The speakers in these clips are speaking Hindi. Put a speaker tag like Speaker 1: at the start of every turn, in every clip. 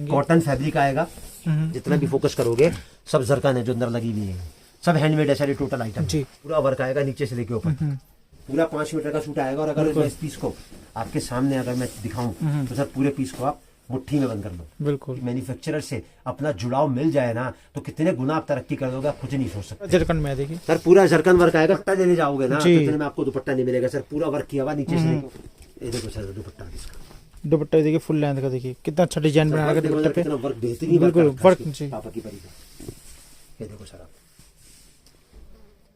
Speaker 1: देखेंगे।
Speaker 2: कॉटन फैब्रिक आएगा, जितना भी फोकस करोगे सब जरकन है जो अंदर लगी हुई है, सब हैंडमेड है सारे टोटल आइटम
Speaker 1: जी।
Speaker 2: पूरा वर्क आएगा नीचे से लेके ऊपर, पूरा 5 मीटर का सूट आएगा। और अगर मैं इस पीस को आपके सामने अगर मैं दिखाऊं तो सर पूरे पीस को आप मुट्ठी में बंद कर लो।
Speaker 1: बिल्कुल
Speaker 2: मैन्युफैक्चरर से अपना जुड़ाव मिल जाए ना तो कितने गुना आप तरक्की कर दोगे, आप कुछ नहीं सोच सकते।
Speaker 1: जरकन में देखिए
Speaker 2: सर पूरा जरकन वर्क आएगा, दुपट्टा लेने जाओगे ना तो
Speaker 1: जी।
Speaker 2: इतने में आपको दुपट्टा नहीं मिलेगा सर, पूरा वर्क किया हुआ नीचे से लेके। ये देखो सर दुपट्टा इसका,
Speaker 1: दुपट्टा देखिए फुल लेंथ का, देखिए कितना अच्छा डिजाइन बना रखा है दुपट्टे पे।
Speaker 2: कितना वर्क बेहतरीन
Speaker 1: बिल्कुल वर्क जी।
Speaker 2: पापा की परी का। ये देखो सर आप,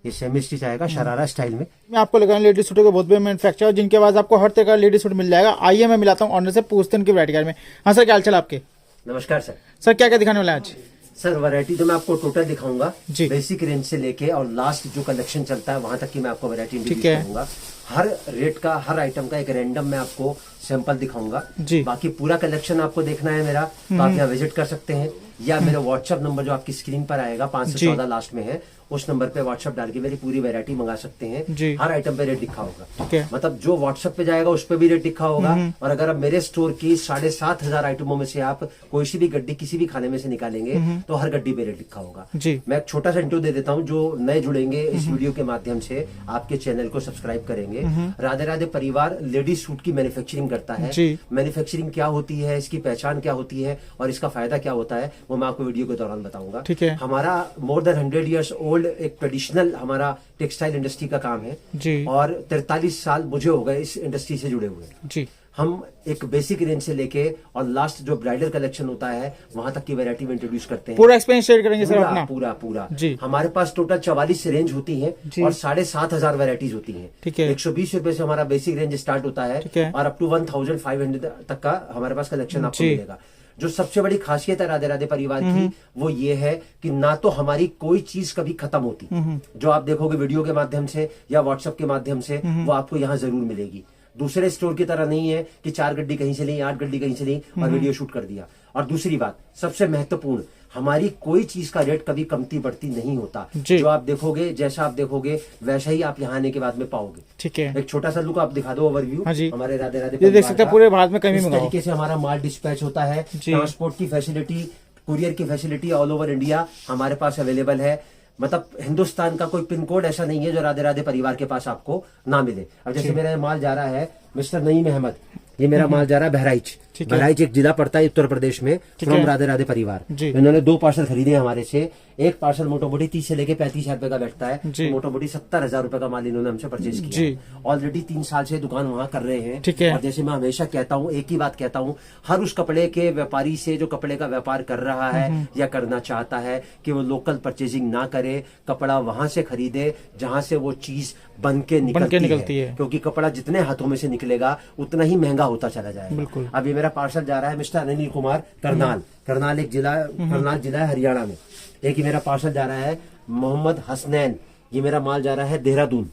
Speaker 2: ये सेमी स्टिच आएगा शरारा स्टाइल में।
Speaker 1: मैं आपको लगाऊं लेडीज सूटों के बहुत बड़े मैन्युफैक्चर, जिनके पास आपको हर तरह का लेडीज सूट मिल जाएगा। आइए मैं मिलाता हूँ ऑनर से, पूछते हैं उनकी वैरायटी के बारे में। हाँ सर, क्या हाल चाल आपके?
Speaker 2: नमस्कार सर।
Speaker 1: सर क्या क्या दिखाने वाला है आज?
Speaker 2: सर वैरायटी तो मैं आपको टोटल दिखाऊंगा
Speaker 1: जी।
Speaker 2: बेसिक रेंज से लेके और लास्ट जो कलेक्शन चलता है वहां तक की मैं आपको वैरायटी
Speaker 1: ठीक है।
Speaker 2: करूंगा। हर रेट का हर आइटम का एक रैंडम मैं आपको सैंपल दिखाऊंगा
Speaker 1: जी।
Speaker 2: बाकी पूरा कलेक्शन आपको देखना है मेरा तो आप यहाँ विजिट कर सकते हैं, या मेरा व्हाट्सएप नंबर जो आपकी स्क्रीन पर आएगा 5 से 14 लास्ट में है, उस नंबर पे व्हाट्सएप डाल के मेरी पूरी वैरायटी मंगा सकते हैं।
Speaker 1: जी।
Speaker 2: हर आइटम पे रेट लिखा होगा,
Speaker 1: ठीक है।
Speaker 2: मतलब जो व्हाट्सएप पे जाएगा उस पे भी रेट लिखा होगा। और अगर आप मेरे स्टोर की 7,500 आइटमों में से आप कोई सी भी गड्डी किसी भी खाने में से निकालेंगे तो हर गड्डी पे रेट लिखा होगा।
Speaker 1: जी।
Speaker 2: मैं एक छोटा सा इंटरव्यू दे देता हूँ, जो नए जुड़ेंगे इस वीडियो के माध्यम से आपके चैनल को सब्सक्राइब करेंगे। राधे राधे परिवार लेडीज सूट की मैन्युफैक्चरिंग करता है।
Speaker 1: जी।
Speaker 2: मैन्युफैक्चरिंग क्या होती है, इसकी पहचान क्या होती है और इसका फायदा क्या होता है, वो मैं आपको वीडियो के दौरान बताऊंगा।
Speaker 1: ठीक है।
Speaker 2: हमारा मोर देन 100 ईयर्स ओल्ड एक ट्रेडिशनल हमारा टेक्सटाइल इंडस्ट्री का काम है
Speaker 1: जी।
Speaker 2: और 43 साल मुझे हो गए इस इंडस्ट्री से जुड़े हुए।
Speaker 1: जी।
Speaker 2: हम एक बेसिक रेंज से लेके और लास्ट जो ब्राइडल कलेक्शन होता है वहां तक की वैरायटी में इंट्रोड्यूस करते हैं।
Speaker 1: पूरा एक्सपीरियंस शेयर करेंगे सर अपना।
Speaker 2: पूरा
Speaker 1: जी।
Speaker 2: हमारे पास टोटल 44 रेंज होती है
Speaker 1: जी।
Speaker 2: और 7,500 वैरायटीज होती हैं।
Speaker 1: ठीक है।
Speaker 2: 120 रुपए से हमारा बेसिक रेंज स्टार्ट होता है,
Speaker 1: ठीक है।
Speaker 2: और अप टू 1,500 तक का हमारे पास कलेक्शन आपको
Speaker 1: जी।
Speaker 2: मिलेगा। जो सबसे बड़ी खासियत है राधे राधे परिवार की वो ये है कि ना तो हमारी कोई चीज कभी खत्म होती, जो आप देखोगे वीडियो के माध्यम से या व्हाट्सएप के माध्यम से वो आपको यहाँ जरूर मिलेगी। दूसरे स्टोर की तरह नहीं है कि 4 गड्डी कहीं से ली, 8 गड्डी कहीं से ली और वीडियो शूट कर दिया। और दूसरी बात सबसे महत्वपूर्ण, हमारी कोई चीज का रेट कभी कमती बढ़ती नहीं होता। जो आप देखोगे, जैसा आप देखोगे वैसा ही आप यहाँ आने के बाद में पाओगे।
Speaker 1: ठीक है।
Speaker 2: एक छोटा सा लुक आप दिखा दो ओवरव्यू।
Speaker 1: हाँ जी।
Speaker 2: हमारे राधे राधे
Speaker 1: ये देख सकते हैं पूरे भारत में कहीं
Speaker 2: इस
Speaker 1: भी मंगाओ।
Speaker 2: तरीके से हमारा माल डिस्पैच होता है। ट्रांसपोर्ट की फैसिलिटी, कुरियर की फैसिलिटी ऑल ओवर इंडिया हमारे पास अवेलेबल है। मतलब हिंदुस्तान का कोई पिन कोड ऐसा नहीं है जो राधे राधे परिवार के पास आपको ना मिले। अब जैसे मेरा माल जा रहा है मिस्टर नईम अहमद, ये मेरा माल जा रहा है बहराइच। बहराइच एक जिला पड़ता है उत्तर प्रदेश में, फ्रॉम राधे राधे परिवार। इन्होंने 2 पार्सल खरीदे हमारे से। एक पार्सल मोटा मोटी 30 से लेके 35,000 रुपए का बैठता है, तो मोटा मोटी 70,000 रुपए का माल इन्होंने हमसे परचेज किया। ऑलरेडी 3 साल से दुकान वहां कर रहे हैं।
Speaker 1: ठीक है।
Speaker 2: और जैसे मैं हमेशा कहता हूँ, एक ही बात कहता हूँ, हर उस कपड़े के व्यापारी से जो कपड़े का व्यापार कर रहा है या करना चाहता है कि वो लोकल परचेजिंग ना करे, कपड़ा वहां से खरीदे जहां से वो चीज बन के निकलती है। क्योंकि कपड़ा जितने हाथों में से निकलेगा उतना ही महंगा होता चला जाएगा। अब ये मेरा पार्सल जा रहा है मिस्टर अनिल कुमार करनाल एक जिला, करनाल जिला है हरियाणा में। एक ही मेरा पार्सल जा रहा है मोहम्मद हसनैन, ये मेरा माल जा रहा है देहरादून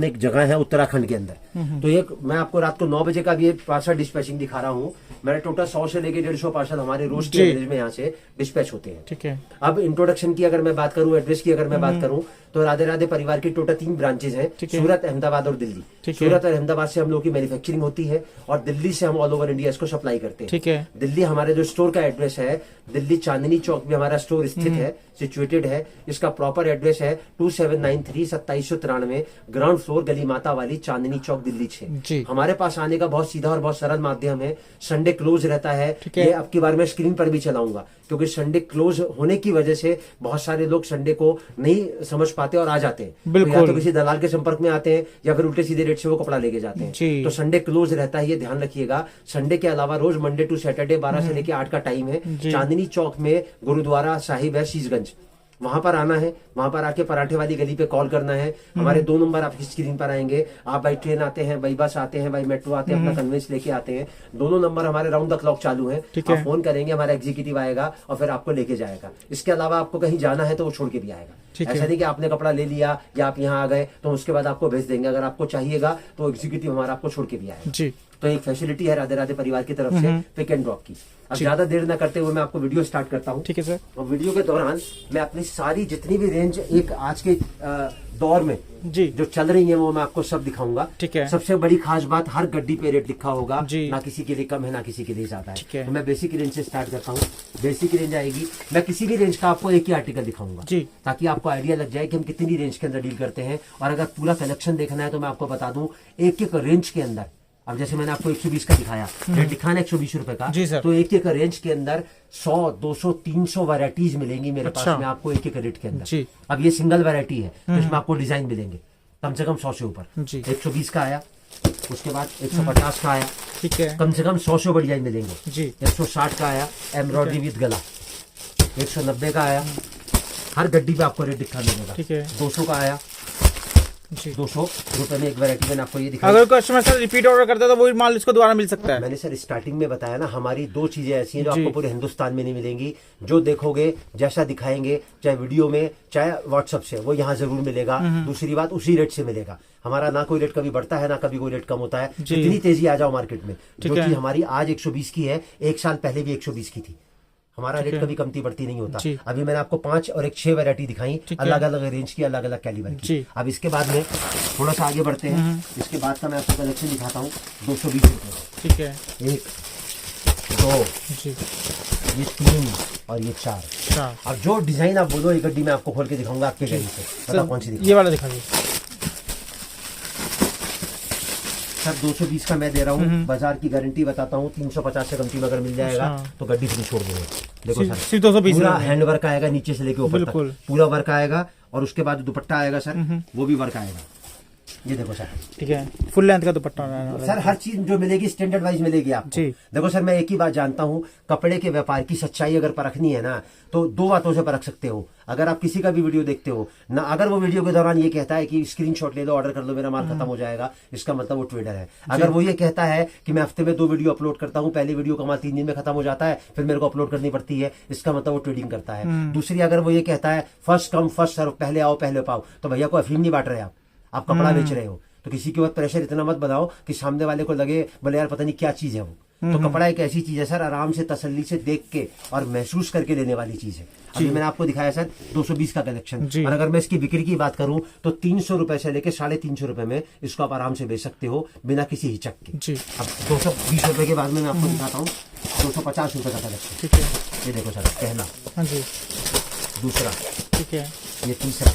Speaker 2: एक जगह है उत्तराखंड के अंदर। तो ये मैं आपको रात को 9 बजे का भी पार्सल डिस्पैचिंग दिखा रहा हूँ। मैंने टोटल 100 से लेके 150 पार्सल हमारे रोज के एवरेज में यहाँ से डिस्पैच होते हैं।
Speaker 1: ठीक है।
Speaker 2: अब इंट्रोडक्शन की अगर मैं बात करूँ, एड्रेस की अगर मैं बात करूँ, तो राधे राधे परिवार की टोटल 3 ब्रांचेज हैं, सूरत, अहमदाबाद और दिल्ली। सूरत और अहमदाबाद से हम लोग की मैन्युफैक्चरिंग होती है और दिल्ली से हम ऑल ओवर इंडिया इसको सप्लाई करते हैं।
Speaker 1: ठीक है।
Speaker 2: दिल्ली हमारे जो स्टोर का एड्रेस है, दिल्ली चांदनी चौक में हमारा स्टोर स्थित है, सिचुएटेड है। इसका प्रॉपर एड्रेस है 2793 2793 ग्राउंड फ्लोर, गली माता वाली, चांदनी चौक, दिल्ली 6। हमारे पास आने का बहुत सीधा और बहुत सरल माध्यम है। संडे क्लोज रहता है, ये अब की बार मैं स्क्रीन पर भी चलाऊंगा, क्योंकि संडे क्लोज होने की वजह से बहुत सारे लोग संडे को नहीं समझ पाते और आ जाते हैं। तो या तो किसी दलाल के संपर्क में आते हैं या फिर उल्टे सीधे रेट से वो कपड़ा लेके जाते हैं। तो संडे क्लोज रहता है, ये ध्यान रखिएगा। संडे के अलावा रोज मंडे टू सैटरडे 12 से लेके 8 का टाइम है। चांदनी चौक में गुरुद्वारा साहिब है शीशगंज, वहां पर आना है। वहां पर आके पराठे वाली गली पे कॉल करना है। हमारे 2 नंबर आपकी स्क्रीन पर आएंगे। आप बाई ट्रेन आते हैं, बाई बस आते हैं, बाई मेट्रो आते हैं, अपना कन्वेंस लेके आते हैं, दोनों नंबर हमारे राउंड द क्लॉक चालू हैं। आप फोन करेंगे, हमारा एग्जीक्यूटिव आएगा और फिर आपको लेके जाएगा। इसके अलावा आपको कहीं जाना है तो वो छोड़ के भी आएगा। ऐसा नहीं कि आपने कपड़ा ले लिया या आप यहाँ आ गए तो उसके बाद आपको भेज देंगे। अगर आपको चाहिएगा तो एग्जीक्यूटिव हमारा आपको छोड़ के भी आएगा। तो एक फैसिलिटी है राधे राधे परिवार की तरफ से पिक एंड ड्रॉप की। अब ज्यादा देर ना करते हुए मैं आपको वीडियो स्टार्ट करता हूँ।
Speaker 1: ठीक है सर।
Speaker 2: और वीडियो के दौरान मैं अपनी सारी जितनी भी रेंज एक आज के दौर में
Speaker 1: जी
Speaker 2: जो चल रही है वो मैं आपको सब दिखाऊंगा।
Speaker 1: ठीक है।
Speaker 2: सबसे बड़ी खास बात, हर गड्डी पे रेट लिखा होगा,
Speaker 1: जी।
Speaker 2: ना किसी के लिए कम है ना किसी के लिए ज्यादा
Speaker 1: ठीक
Speaker 2: है।
Speaker 1: है।
Speaker 2: तो मैं बेसिक रेंज से स्टार्ट करता हूँ। बेसिक रेंज आएगी, मैं किसी भी रेंज का आपको एक ही आर्टिकल दिखाऊंगा
Speaker 1: जी।
Speaker 2: ताकि आपको आइडिया लग जाए कि हम कितनी रेंज के अंदर डील करते हैं। और अगर पूरा कलेक्शन देखना है तो मैं आपको बता दूं, एक एक रेंज के अंदर, अब जैसे मैंने आपको 120 का दिखाया, रेट दिखाना 120 रुपए का,
Speaker 1: जी सर।
Speaker 2: तो एक एक रेंज के अंदर 100, 200, 300 वैरायटीज मिलेंगी मेरे
Speaker 1: अच्छा।
Speaker 2: पास में आपको एक एक रेट के अंदर।
Speaker 1: जी।
Speaker 2: अब ये सिंगल वैरायटी है तो इसमें आपको डिजाइन मिलेंगे कम से कम 100 से ऊपर।
Speaker 1: जी।
Speaker 2: 120 का आया, उसके बाद 150 का आया,
Speaker 1: ठीक है।
Speaker 2: कम से कम 100 से ऊपर डिजाइन मिलेंगे।
Speaker 1: जी।
Speaker 2: 160 का आया एम्ब्रॉयडरी विद गला, 190 का आया, हर गड्डी पे आपको रेट दिखा मिलेगा।
Speaker 1: ठीक है।
Speaker 2: 200 का आया,
Speaker 1: जी।
Speaker 2: 200 रुपए में एक वैरायटी मैंने आपको ये दिखाई।
Speaker 1: अगर कस्टमर सर रिपीट ऑर्डर करता है तो वही माल इसको दोबारा मिल सकता है।
Speaker 2: मैंने सर स्टार्टिंग में बताया ना, हमारी दो चीजें ऐसी हैं जो
Speaker 1: जी।
Speaker 2: आपको पूरे हिंदुस्तान में नहीं मिलेंगी। जो देखोगे, जैसा दिखाएंगे, चाहे वीडियो में चाहे व्हाट्सएप से, वो यहाँ जरूर मिलेगा। दूसरी बात, उसी रेट से मिलेगा। हमारा ना कोई रेट कभी बढ़ता है ना कभी कोई रेट कम होता है।
Speaker 1: जी।
Speaker 2: इतनी तेजी आ जाओ मार्केट में,
Speaker 1: ठीक
Speaker 2: जो
Speaker 1: है।
Speaker 2: कि हमारी आज 120 की है, एक साल पहले भी 120 की थी। हमारा रेट कभी कमती बढ़ती नहीं होता।
Speaker 1: जी।
Speaker 2: अभी मैंने आपको 5 और एक 6 वैरायटी दिखाई,
Speaker 1: ठीक है।
Speaker 2: अलग अलग रेंज की, अलग अलग कैलिबर की।
Speaker 1: जी।
Speaker 2: अब इसके बाद में थोड़ा सा आगे बढ़ते हैं। इसके बाद का मैं आपको कलेक्शन दिखाता हूँ 220 रुपए।
Speaker 1: ठीक है।
Speaker 2: 1, 2,
Speaker 1: जी।
Speaker 2: ये 3 और ये 4।
Speaker 1: अच्छा
Speaker 2: अब जो डिजाइन आप बोलो, ये गड्डी मैं आपको खोल के दिखाऊंगा आपके गाड़ी से। बताओ कौन सी दिखाऊं?
Speaker 1: ये वाला दिखाइए
Speaker 2: सर 220 का मैं दे रहा हूँ, बाजार की गारंटी बताता हूँ। 350 से कमती में अगर मिल जाएगा
Speaker 1: अच्छा।
Speaker 2: तो गड्डी फ्री छोड़ दूंगा। देखो सर,
Speaker 1: सिर्फ 220
Speaker 2: पूरा हैंड वर्क आएगा नीचे से लेके ऊपर
Speaker 1: बिल्कुल।
Speaker 2: तक, पूरा वर्क आएगा। और उसके बाद दुपट्टा आएगा सर, वो भी वर्क आएगा। ये देखो सर,
Speaker 1: ठीक है। फुल लेंथ का दुपट्टा रहने वाला है।
Speaker 2: सर हर चीज जो मिलेगी स्टैंडर्ड वाइज मिलेगी आपको।
Speaker 1: जी।
Speaker 2: देखो सर, मैं एक ही बात जानता हूँ, कपड़े के व्यापार की सच्चाई अगर परखनी है ना, तो दो बातों से परख सकते हो। अगर आप किसी का भी वीडियो देखते हो ना, अगर वो वीडियो के दौरान ये कहता है कि स्क्रीनशॉट ले लो, ऑर्डर कर लो, मेरा माल खत्म हो जाएगा, इसका मतलब वो ट्रेडर है। अगर वो ये कहता है कि मैं हफ्ते में 2 वीडियो अपलोड करता हूँ, पहली वीडियो का माल 3 दिन में खत्म हो जाता है, फिर मेरे को अपलोड करनी पड़ती है, इसका मतलब वो ट्रेडिंग करता है। दूसरी, अगर वो ये कहता है फर्स्ट कम फर्स्ट सर्व, पहले आओ पहले पाओ, तो भैया को अफीम नहीं बांट रहे आप कपड़ा बेच रहे हो। तो किसी के ऊपर प्रेशर इतना मत बनाओ कि सामने वाले को लगे बोले यार पता नहीं क्या चीज है वो। तो कपड़ा एक ऐसी चीज है सर, आराम से तसल्ली से देख के और महसूस करके लेने वाली चीज है। अभी मैंने आपको दिखाया सर 220 का कलेक्शन, और अगर मैं इसकी बिक्री की बात करूं तो 300 रुपए से लेके 350 रुपए में इसको आप आराम से बेच सकते हो बिना किसी हिचक के।
Speaker 1: जी।
Speaker 2: अब 220 रुपए के बाद में मैं आपको दिखाता हूँ 250 रुपए का कलेक्शन।
Speaker 1: ठीक है।
Speaker 2: ये देखो सर, पहला,
Speaker 1: हाँ जी।
Speaker 2: दूसरा,
Speaker 1: ठीक है।
Speaker 2: ये तीसरा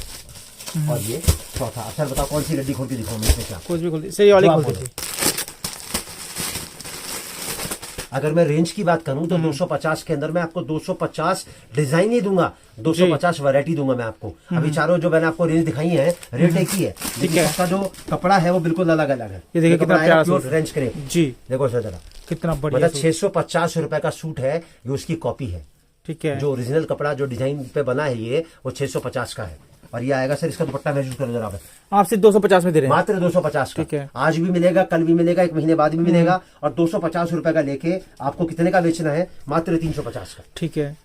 Speaker 2: और ये चौथा। अब सर बताओ कौन सी गड्डी खोल के दिखाऊं मैं इसमें क्या?
Speaker 1: कुछ भी खोल दी, सही वाली
Speaker 2: जो आप
Speaker 1: खोल
Speaker 2: बोलो।
Speaker 1: दी।
Speaker 2: अगर मैं रेंज की बात करूं तो 250 के अंदर मैं आपको 250 डिजाइन ही दूंगा, 250 वैरायटी दूंगा मैं आपको। अभी चारों जो मैंने आपको रेंज दिखाई है, रेट एक ही है, लेकिन
Speaker 1: है।
Speaker 2: उसका जो कपड़ा है वो बिल्कुल अलग अलग है।
Speaker 1: ये देखिए कितना प्यारा सूट है।
Speaker 2: French crepe.
Speaker 1: जी।
Speaker 2: देखो सर जरा,
Speaker 1: कितना बढ़िया
Speaker 2: मतलब
Speaker 1: सूट।
Speaker 2: 650 रुपए का सूट है, ये उसकी कॉपी है।
Speaker 1: ठीक है।
Speaker 2: जो ओरिजिनल कपड़ा जो डिजाइन पे बना है ये, वो 650 का है। और ये आएगा सर, इसका दुपट्टा महसूस करो जरा,
Speaker 1: आप सिर्फ 250 में दे रहे हैं।
Speaker 2: मात्र 250 का।
Speaker 1: ठीक है।
Speaker 2: आज भी मिलेगा, कल भी मिलेगा, 1 महीने बाद भी मिलेगा। और 250 रुपए का लेके आपको कितने का बेचना है? मात्र 350 का।
Speaker 1: ठीक है।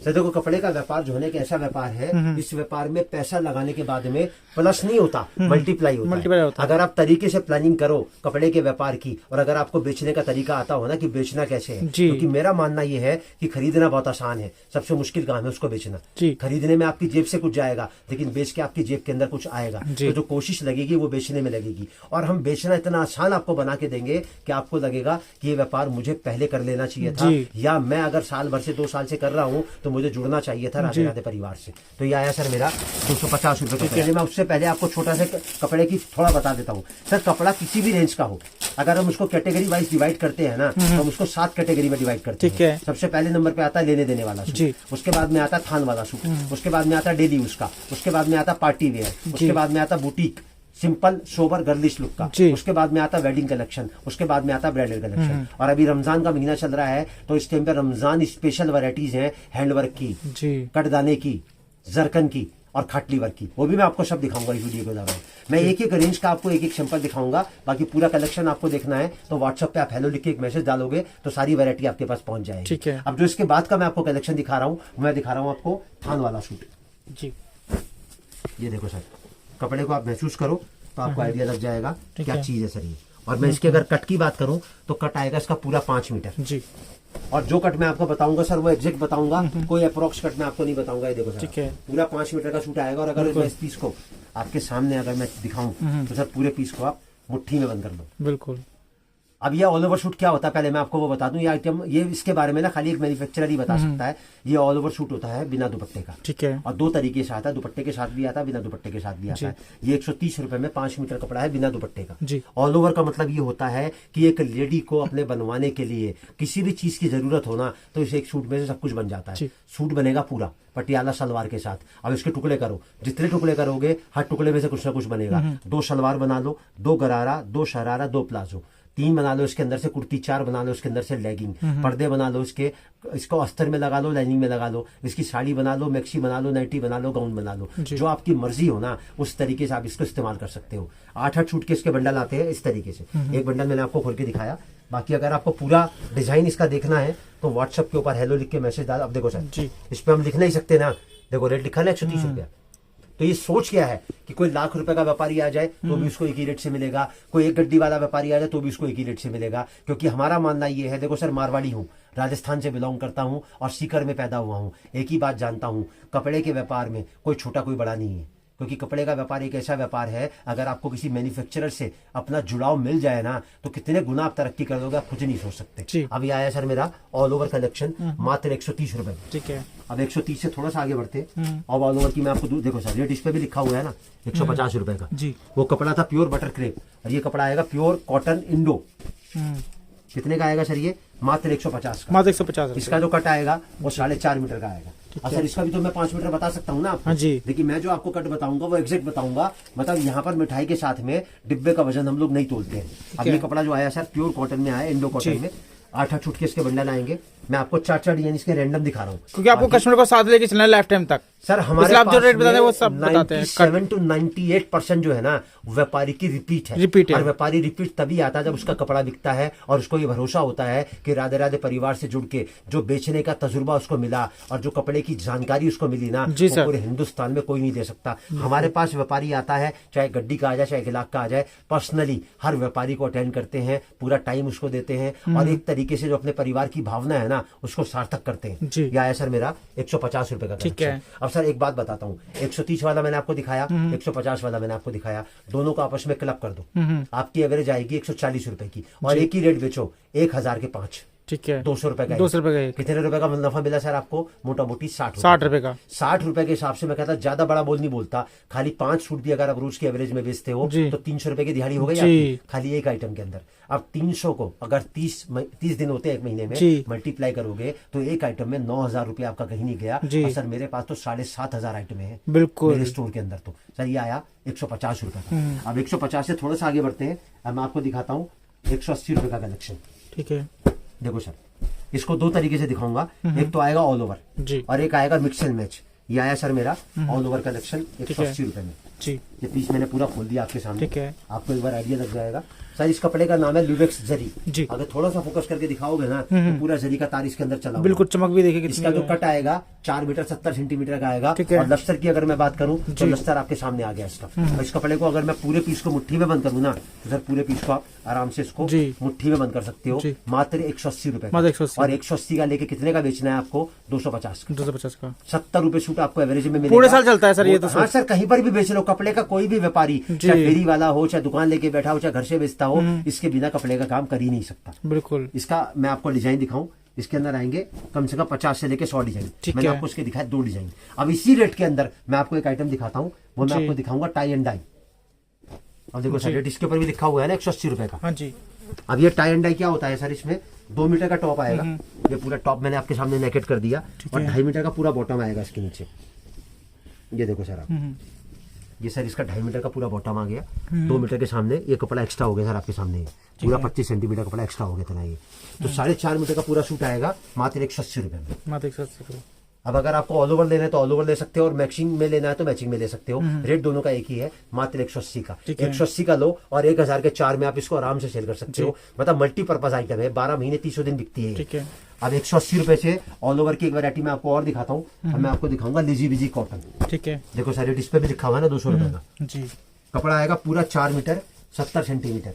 Speaker 2: सर देखो, कपड़े का व्यापार जो है ना, एक ऐसा व्यापार है, इस व्यापार में पैसा लगाने के बाद में प्लस नहीं होता, मल्टीप्लाई होता है। अगर आप तरीके से प्लानिंग करो कपड़े के व्यापार की, और अगर आपको बेचने का तरीका आता हो ना कि बेचना कैसे है, क्योंकि मेरा मानना यह है कि खरीदना बहुत आसान है, सबसे मुश्किल काम है उसको बेचना। खरीदने में आपकी जेब से कुछ जाएगा, लेकिन बेच के आपकी जेब के अंदर कुछ आएगा। तो जो कोशिश लगेगी वो बेचने में लगेगी। और हम बेचना इतना आसान आपको बना के देंगे कि आपको लगेगा कि ये व्यापार मुझे पहले कर लेना चाहिए था, या मैं अगर साल भर से 2 साल से कर रहा हूँ तो मुझे जुड़ना चाहिए था राधे राधे परिवार से। तो ये आया सर मेरा 250 रुपए का। मैं उससे पहले आपको छोटा सा कपड़े की थोड़ा बता देता हूँ। सर कपड़ा किसी भी रेंज का हो, अगर हम उसको कैटेगरी वाइज डिवाइड करते हैं ना, तो हम उसको 7 कैटेगरी में डिवाइड करते हैं। सबसे पहले नंबर पे आता है लेने देने वाला सूट, उसके बाद में आता है थान वाला सूट, उसके बाद में आता है डेली यूज का, उसके बाद में आता पार्टी वेयर, उसके बाद में आता boutique simple sober girlish look का, उसके बाद में आता वेडिंग कलेक्शन, उसके बाद में आता ब्राइडल कलेक्शन। और अभी रमजान का महीना चल रहा है, तो इस टाइम पे रमजान स्पेशल वैरायटीज हैं, हैंडवर्क की, कटदाने की, जरकन की और खाटली वर्क की। वो भी मैं आपको सब दिखाऊंगा इस वीडियो के दौरान। मैं एक एक रेंज का आपको एक एक सैंपल दिखाऊंगा। बाकी पूरा कलेक्शन आपको देखना है तो व्हाट्सएप पे आप हेलो लिख के एक मैसेज डालोगे तो सारी वैरायटी आपके पास पहुंच जाएगी।
Speaker 1: ठीक है।
Speaker 2: अब जो इसके बाद का मैं आपको कलेक्शन दिखा रहा हूँ, मैं दिखा रहा हूँ आपको थान वाला सूट।
Speaker 1: जी।
Speaker 2: ये देखो सर, कपड़े को आप महसूस करो तो आपको आइडिया लग जाएगा क्या चीज है सर ये। और मैं इसके अगर कट की बात करूं तो कट आएगा इसका पूरा 5 मीटर
Speaker 1: जी।
Speaker 2: और जो कट मैं आपको बताऊंगा सर वो एग्जैक्ट बताऊंगा, कोई अप्रोक्स कट मैं आपको नहीं बताऊंगा। ये देखो सर,
Speaker 1: ठीक है।
Speaker 2: पूरा 5 मीटर का सूट आएगा। और अगर मैं इस पीस को आपके सामने अगर मैं दिखाऊं तो सर पूरे पीस को आप मुट्ठी में बंद कर दो।
Speaker 1: बिल्कुल।
Speaker 2: अब ये ऑल ओवर शूट क्या होता है पहले मैं आपको वो बता दूं। ये आइटम ये इसके बारे में ना खाली एक मैन्युफैक्चरर ही बता सकता है। ये ऑल ओवर शूट होता है बिना दुपट्टे का।
Speaker 1: ठीक है।
Speaker 2: और 2 तरीके से आता है, दुपट्टे के साथ भी आता है, बिना दुपट्टे के साथ भी आता है। ये 130 रुपए में 5 मीटर कपड़ा है बिना दुपट्टे का।
Speaker 1: जी।
Speaker 2: ऑल ओवर का मतलब ये होता है कि एक लेडी को अपने बनवाने के लिए किसी भी चीज की जरूरत हो ना तो इसे एक सूट में से सब कुछ बन जाता है। सूट बनेगा पूरा पटियाला सलवार के साथ। अब इसके टुकड़े करो, जितने टुकड़े करोगे हर टुकड़े में से कुछ ना कुछ बनेगा। 2 सलवार बना लो, 2 गरारा, 2 शरारा, 2 प्लाजो, 3 बना लो इसके अंदर से कुर्ती, 4 बना लो इसके अंदर से लेगिंग, पर्दे बना लो इसके, इसको अस्तर में लगा लो, लाइनिंग में लगा लो, इसकी साड़ी बना लो, मैक्सी बना लो, नाइटी बना लो, गाउन बना लो, जो आपकी मर्जी हो ना उस तरीके से आप इसको इस्तेमाल कर सकते हो। 8-8 सूटकेस के बंडल आते हैं इस तरीके से। एक बंडल मैंने आपको खोल के दिखाया। बाकी अगर आपको पूरा डिजाइन इसका देखना है तो व्हाट्सएप के ऊपर हेलो लिख के मैसेज डाल। अब देखो सर इस पे हम लिख नहीं सकते ना, देखो रेट लिखा ना 130 रुपया। तो ये सोच क्या है कि कोई लाख रुपए का व्यापारी आ जाए तो भी उसको एक ही रेट से मिलेगा, कोई एक गड्डी वाला व्यापारी आ जाए तो भी उसको एक ही रेट से मिलेगा। क्योंकि हमारा मानना ये है, देखो सर मारवाड़ी हूँ, राजस्थान से बिलोंग करता हूँ और सीकर में पैदा हुआ हूँ। एक ही बात जानता हूँ, कपड़े के व्यापार में कोई छोटा कोई बड़ा नहीं है। क्योंकि कपड़े का व्यापार एक ऐसा व्यापार है, अगर आपको किसी मैन्युफैक्चरर से अपना जुड़ाव मिल जाए ना तो कितने गुना आप तरक्की कर दोगे आप खुद नहीं सोच सकते। अब ये आया सर मेरा ऑल ओवर कलेक्शन मात्र 130 रुपए। ठीक है। अब 130 से थोड़ा सा आगे बढ़ते और ऑल ओवर की मैं आपको देखो सर रेट इस पे भी लिखा हुआ है ना 150 रुपए का जी। वो कपड़ा था प्योर बटर क्रेप और ये कपड़ा आएगा प्योर कॉटन इंडो। कितने का आएगा सर ये? मात्र 150 का।
Speaker 1: मात्र 150।
Speaker 2: इसका जो कट आएगा वो 4.5 मीटर का आएगा। सर इसका भी तो मैं 5 मीटर बता सकता हूँ ना आपको।
Speaker 1: जी।
Speaker 2: लेकिन मैं जो आपको कट बताऊंगा वो एग्जैक्ट बताऊंगा। मतलब यहाँ पर मिठाई के साथ में डिब्बे का वजन हम लोग नहीं तोलते हैं। अब ये कपड़ा जो आया सर प्योर कॉटन में आया, इंडो कॉटन में 8-8 सूटकेस के बंडल आएंगे। मैं आपको 4-4 डिजाइन इसके रैंडम दिखा रहा हूँ
Speaker 1: क्योंकि आपको कस्टमर को साथ लेके चलना है लाइफ टाइम तक।
Speaker 2: सर हमारे
Speaker 1: आप जो रेट बताते हैं वो सब बताते हैं।
Speaker 2: 97 to 98% जो है ना व्यापारी की रिपीट है। और व्यापारी रिपीट तभी आता है जब उसका कपड़ा बिकता है और उसको ये भरोसा होता है कि राधे राधे परिवार से जुड़ के जो बेचने का तजुर्बा उसको मिला और जो कपड़े की जानकारी उसको मिली ना वो पूरे हिंदुस्तान में कोई नहीं दे सकता। हमारे पास व्यापारी आता है, चाहे गड्डी का आ जाए चाहे गिलाक का आ जाए, पर्सनली हर व्यापारी को अटेंड करते हैं, पूरा टाइम उसको देते हैं और एक तरीके से जो अपने परिवार की भावना है ना उसको सार्थक करते हैं। ये आया सर मेरा 150 रुपए का। ठीक है। अब सर एक बात बताता हूँ, 130 वाला मैंने आपको दिखाया, 150 वाला मैंने आपको दिखाया, दोनों को आपस में क्लब कर दो, आपकी एवरेज आएगी 140 रुपए की और एक ही रेट बेचो 1000 के 5। ठीक है। 200 रुपए का। 200 रुपए का। कितने रुपए का नफा मिला सर आपको? मोटा मोटी 60 रुपए का। 60 रुपए के हिसाब से मैं कहता ज्यादा बड़ा बोल नहीं बोलता, खाली 5 सूट भी अगर आप रोज की एवरेज में बेचते हो तो 300 रुपए की दिहाड़ी हो गई खाली एक आइटम के अंदर। अब 300 को अगर 30 दिन होते हैं एक महीने में मल्टीप्लाई करोगे तो एक आइटम में 9000 रुपए आपका कहीं नहीं गया। और सर मेरे पास तो 7500 आइटम है बिल्कुल मेरे स्टोर के अंदर। तो सर ये आया 150 रुपए का। अब 150 से थोड़ा सा आगे बढ़ते हैं। अब मैं आपको दिखाता हूँ 180 रुपए का कलेक्शन। ठीक है। देखो सर इसको 2 तरीके से दिखाऊंगा, एक तो आएगा ऑल ओवर और एक आएगा मिक्स एंड मैच। ये आया सर मेरा ऑल ओवर कलेक्शन 180 रुपए में जी। ये पीस मैंने पूरा खोल दिया आपके सामने। ठीक है। आपको एक बार आइडिया लग जाएगा। सर इस कपड़े का नाम है लुवेक्स जरी जी। अगर थोड़ा सा फोकस करके दिखाओगे ना तो पूरा जरी का तार इसके अंदर चला बिल्कुल चमक भी देखेगी। इसका जो कट आएगा 4 मीटर 70 सेंटीमीटर का आएगा। और लस्तर की अगर मैं बात करूं तो लस्तर आपके सामने आ गया इसका। और इस कपड़े को अगर मैं पूरे पीस को मुट्ठी में बंद करूँ ना तो सर पूरे पीस को आप आराम से इसको मुट्ठी में बंद कर सकते हो। मात्र 180 रुपए और 180 का लेके कितने का बेचना है आपको? 250 का। 70 रुपए सूट आपको एवरेज में मिलेगा। पूरे साल चलता है सर ये तो। हाँ सर कहीं पर भी बेच लो, कपड़े का कोई भी व्यापारी चाहे फेरी वाला हो, चाहे दुकान लेके बैठा हो, चाहे घर से बेचता हो, इसके बिना कपड़े का काम कर ही नहीं सकता। बिल्कुल। इसका मैं आपको डिजाइन दिखाऊं, इसके अंदर आएंगे कम से कम 50 से लेके 100 डिजाइन। मैंने आपको इसके दिखाया 2 डिजाइन। अब इसी रेट के अंदर मैं आपको एक आइटम दिखाता हूं, वो मैं आपको दिखाऊंगा टाई एंड डाई। अब देखो सर रेट इसके ऊपर भी लिखा हुआ है ना 180 रुपए का। हाँ जी। अब ये टाई एंड डाई क्या होता है सर? इसमें 2 मीटर का टॉप आएगा, ये पूरा टॉप मैंने आपके सामने नेकेट कर दिया और 2.5 मीटर का पूरा बॉटम आएगा इसके नीचे। ये देखो सर आप, ये सर इसका 2.5 मीटर का पूरा बॉटम आ गया। 2 मीटर के सामने ये कपड़ा एक्स्ट्रा हो गया सर आपके सामने, पूरा 25 सेंटीमीटर कपड़ा एक्स्ट्रा हो गया इतना। ये तो 4.5 मीटर का पूरा सूट आएगा मात्र 180 रुपए में। मात्र 180 रुपए। अब अगर आपको ऑल ओवर लेना है तो ऑल ओवर ले सकते हो और मैचिंग में लेना है तो मैचिंग में ले सकते हो। रेट दोनों का एक ही है, मात्र 180 का। 180 का लो और 1000 के 4 में आप इसको आराम से सेल कर सकते हो। मतलब मल्टीपर्पज आइटम है, 12 महीने 300 दिन बिकती है। ठीक है। अब 180 रुपए से ऑल ओवर की एक वैरायटी मैं आपको और दिखाता हूँ। अब मैं आपको दिखाऊंगा लिजी बिजी कॉटन। ठीक है। देखो सर रेट इस पे भी लिखा हुआ है ना 200 रुपए का जी। कपड़ा आएगा पूरा 4 मीटर 70 सेंटीमीटर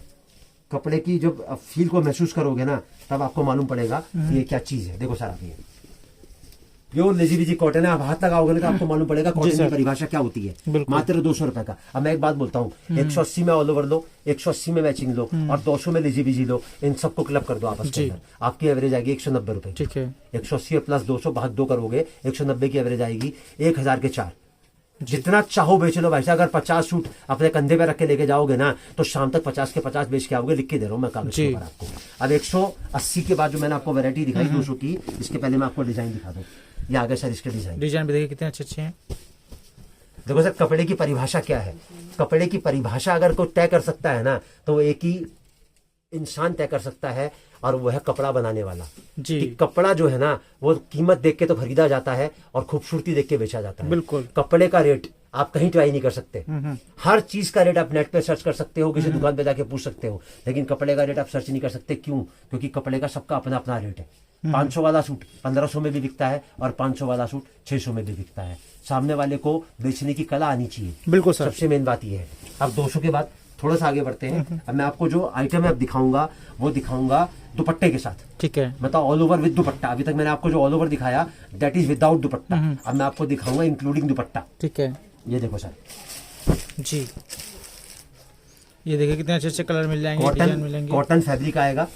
Speaker 2: कपड़े की जब फील को महसूस करोगे ना, तब आपको मालूम पड़ेगा कि ये क्या चीज है। देखो सर, आप ये प्योर लेजी बीजी कॉटन है, आप हाथ लगाओगे ना तो आपको मालूम पड़ेगा कॉटन की परिभाषा क्या होती है। मात्र 200 रुपए का। अब मैं एक बात बोलता हूँ, 180 में ऑल ओवर लो, 180 में मैचिंग लो और 200 में लेजी बीजी लो, इन सबको क्लब कर दो आपस के अंदर, आपकी एवरेज आएगी 190 रुपए।
Speaker 1: ठीक है,
Speaker 2: 180 प्लस 200 भाग 2 करोगे, 190 की एवरेज आएगी, 1000 के 4। जितना चाहो बेच लो भाई साहब। अगर 50 सूट अपने कंधे पे रख के लेके जाओगे ना, तो शाम तक 50 के 50 बेच के आओगे। लिख के दे रहा हूँ मैं कागज पर आपको। अब 180 के बाद जो मैंने आपको वैरायटी दिखाई 200 की, इसके पहले मैं आपको डिजाइन दिखा दूं। ये आगे सर इसके डिजाइन
Speaker 1: भी देखिए कितने अच्छे हैं।
Speaker 2: देखो सर, कपड़े की परिभाषा क्या है। कपड़े की परिभाषा अगर कोई तय कर सकता है ना, तो वो एक ही इंसान तय कर सकता है, और वो है कपड़ा बनाने वाला जी। कि कपड़ा जो है ना, वो कीमत देख के तो खरीदा जाता है और खूबसूरती देख के बेचा जाता है।
Speaker 1: बिल्कुल।
Speaker 2: कपड़े का रेट आप कहीं ट्राई नहीं कर सकते। हर चीज का रेट आप नेट पे सर्च कर सकते हो, किसी दुकान पे जाके पूछ सकते हो, लेकिन कपड़े का रेट आप सर्च नहीं कर सकते। क्यों? क्योंकि कपड़े का सबका अपना अपना रेट है। 500 वाला सूट 1500 में भी बिकता है और 500 वाला सूट 600 में भी बिकता है। सामने वाले को बेचने की कला आनी चाहिए।
Speaker 1: बिल्कुल सर,
Speaker 2: सबसे मेन बात यह है। अब 200 के बाद थोड़ा सा आगे बढ़ते हैं। अब मैं आपको जो आइटम अब दिखाऊंगा, वो दिखाऊंगा दुपट्टे के साथ।
Speaker 1: ठीक है,
Speaker 2: मतलब ऑल ओवर विद दुपट्टा। अभी तक मैंने आपको जो ऑल ओवर दिखाया, दैट इज विदाउट दुपट्टा। अब मैं आपको दिखाऊंगा इंक्लूडिंग दुपट्टा।
Speaker 1: ठीक है,
Speaker 2: ये देखो सर
Speaker 1: जी, ये देखिए कितने अच्छे अच्छे कलर मिल जाएंगे, डिजाइन मिलेंगे।
Speaker 2: कॉटन फैब्रिक आएगा,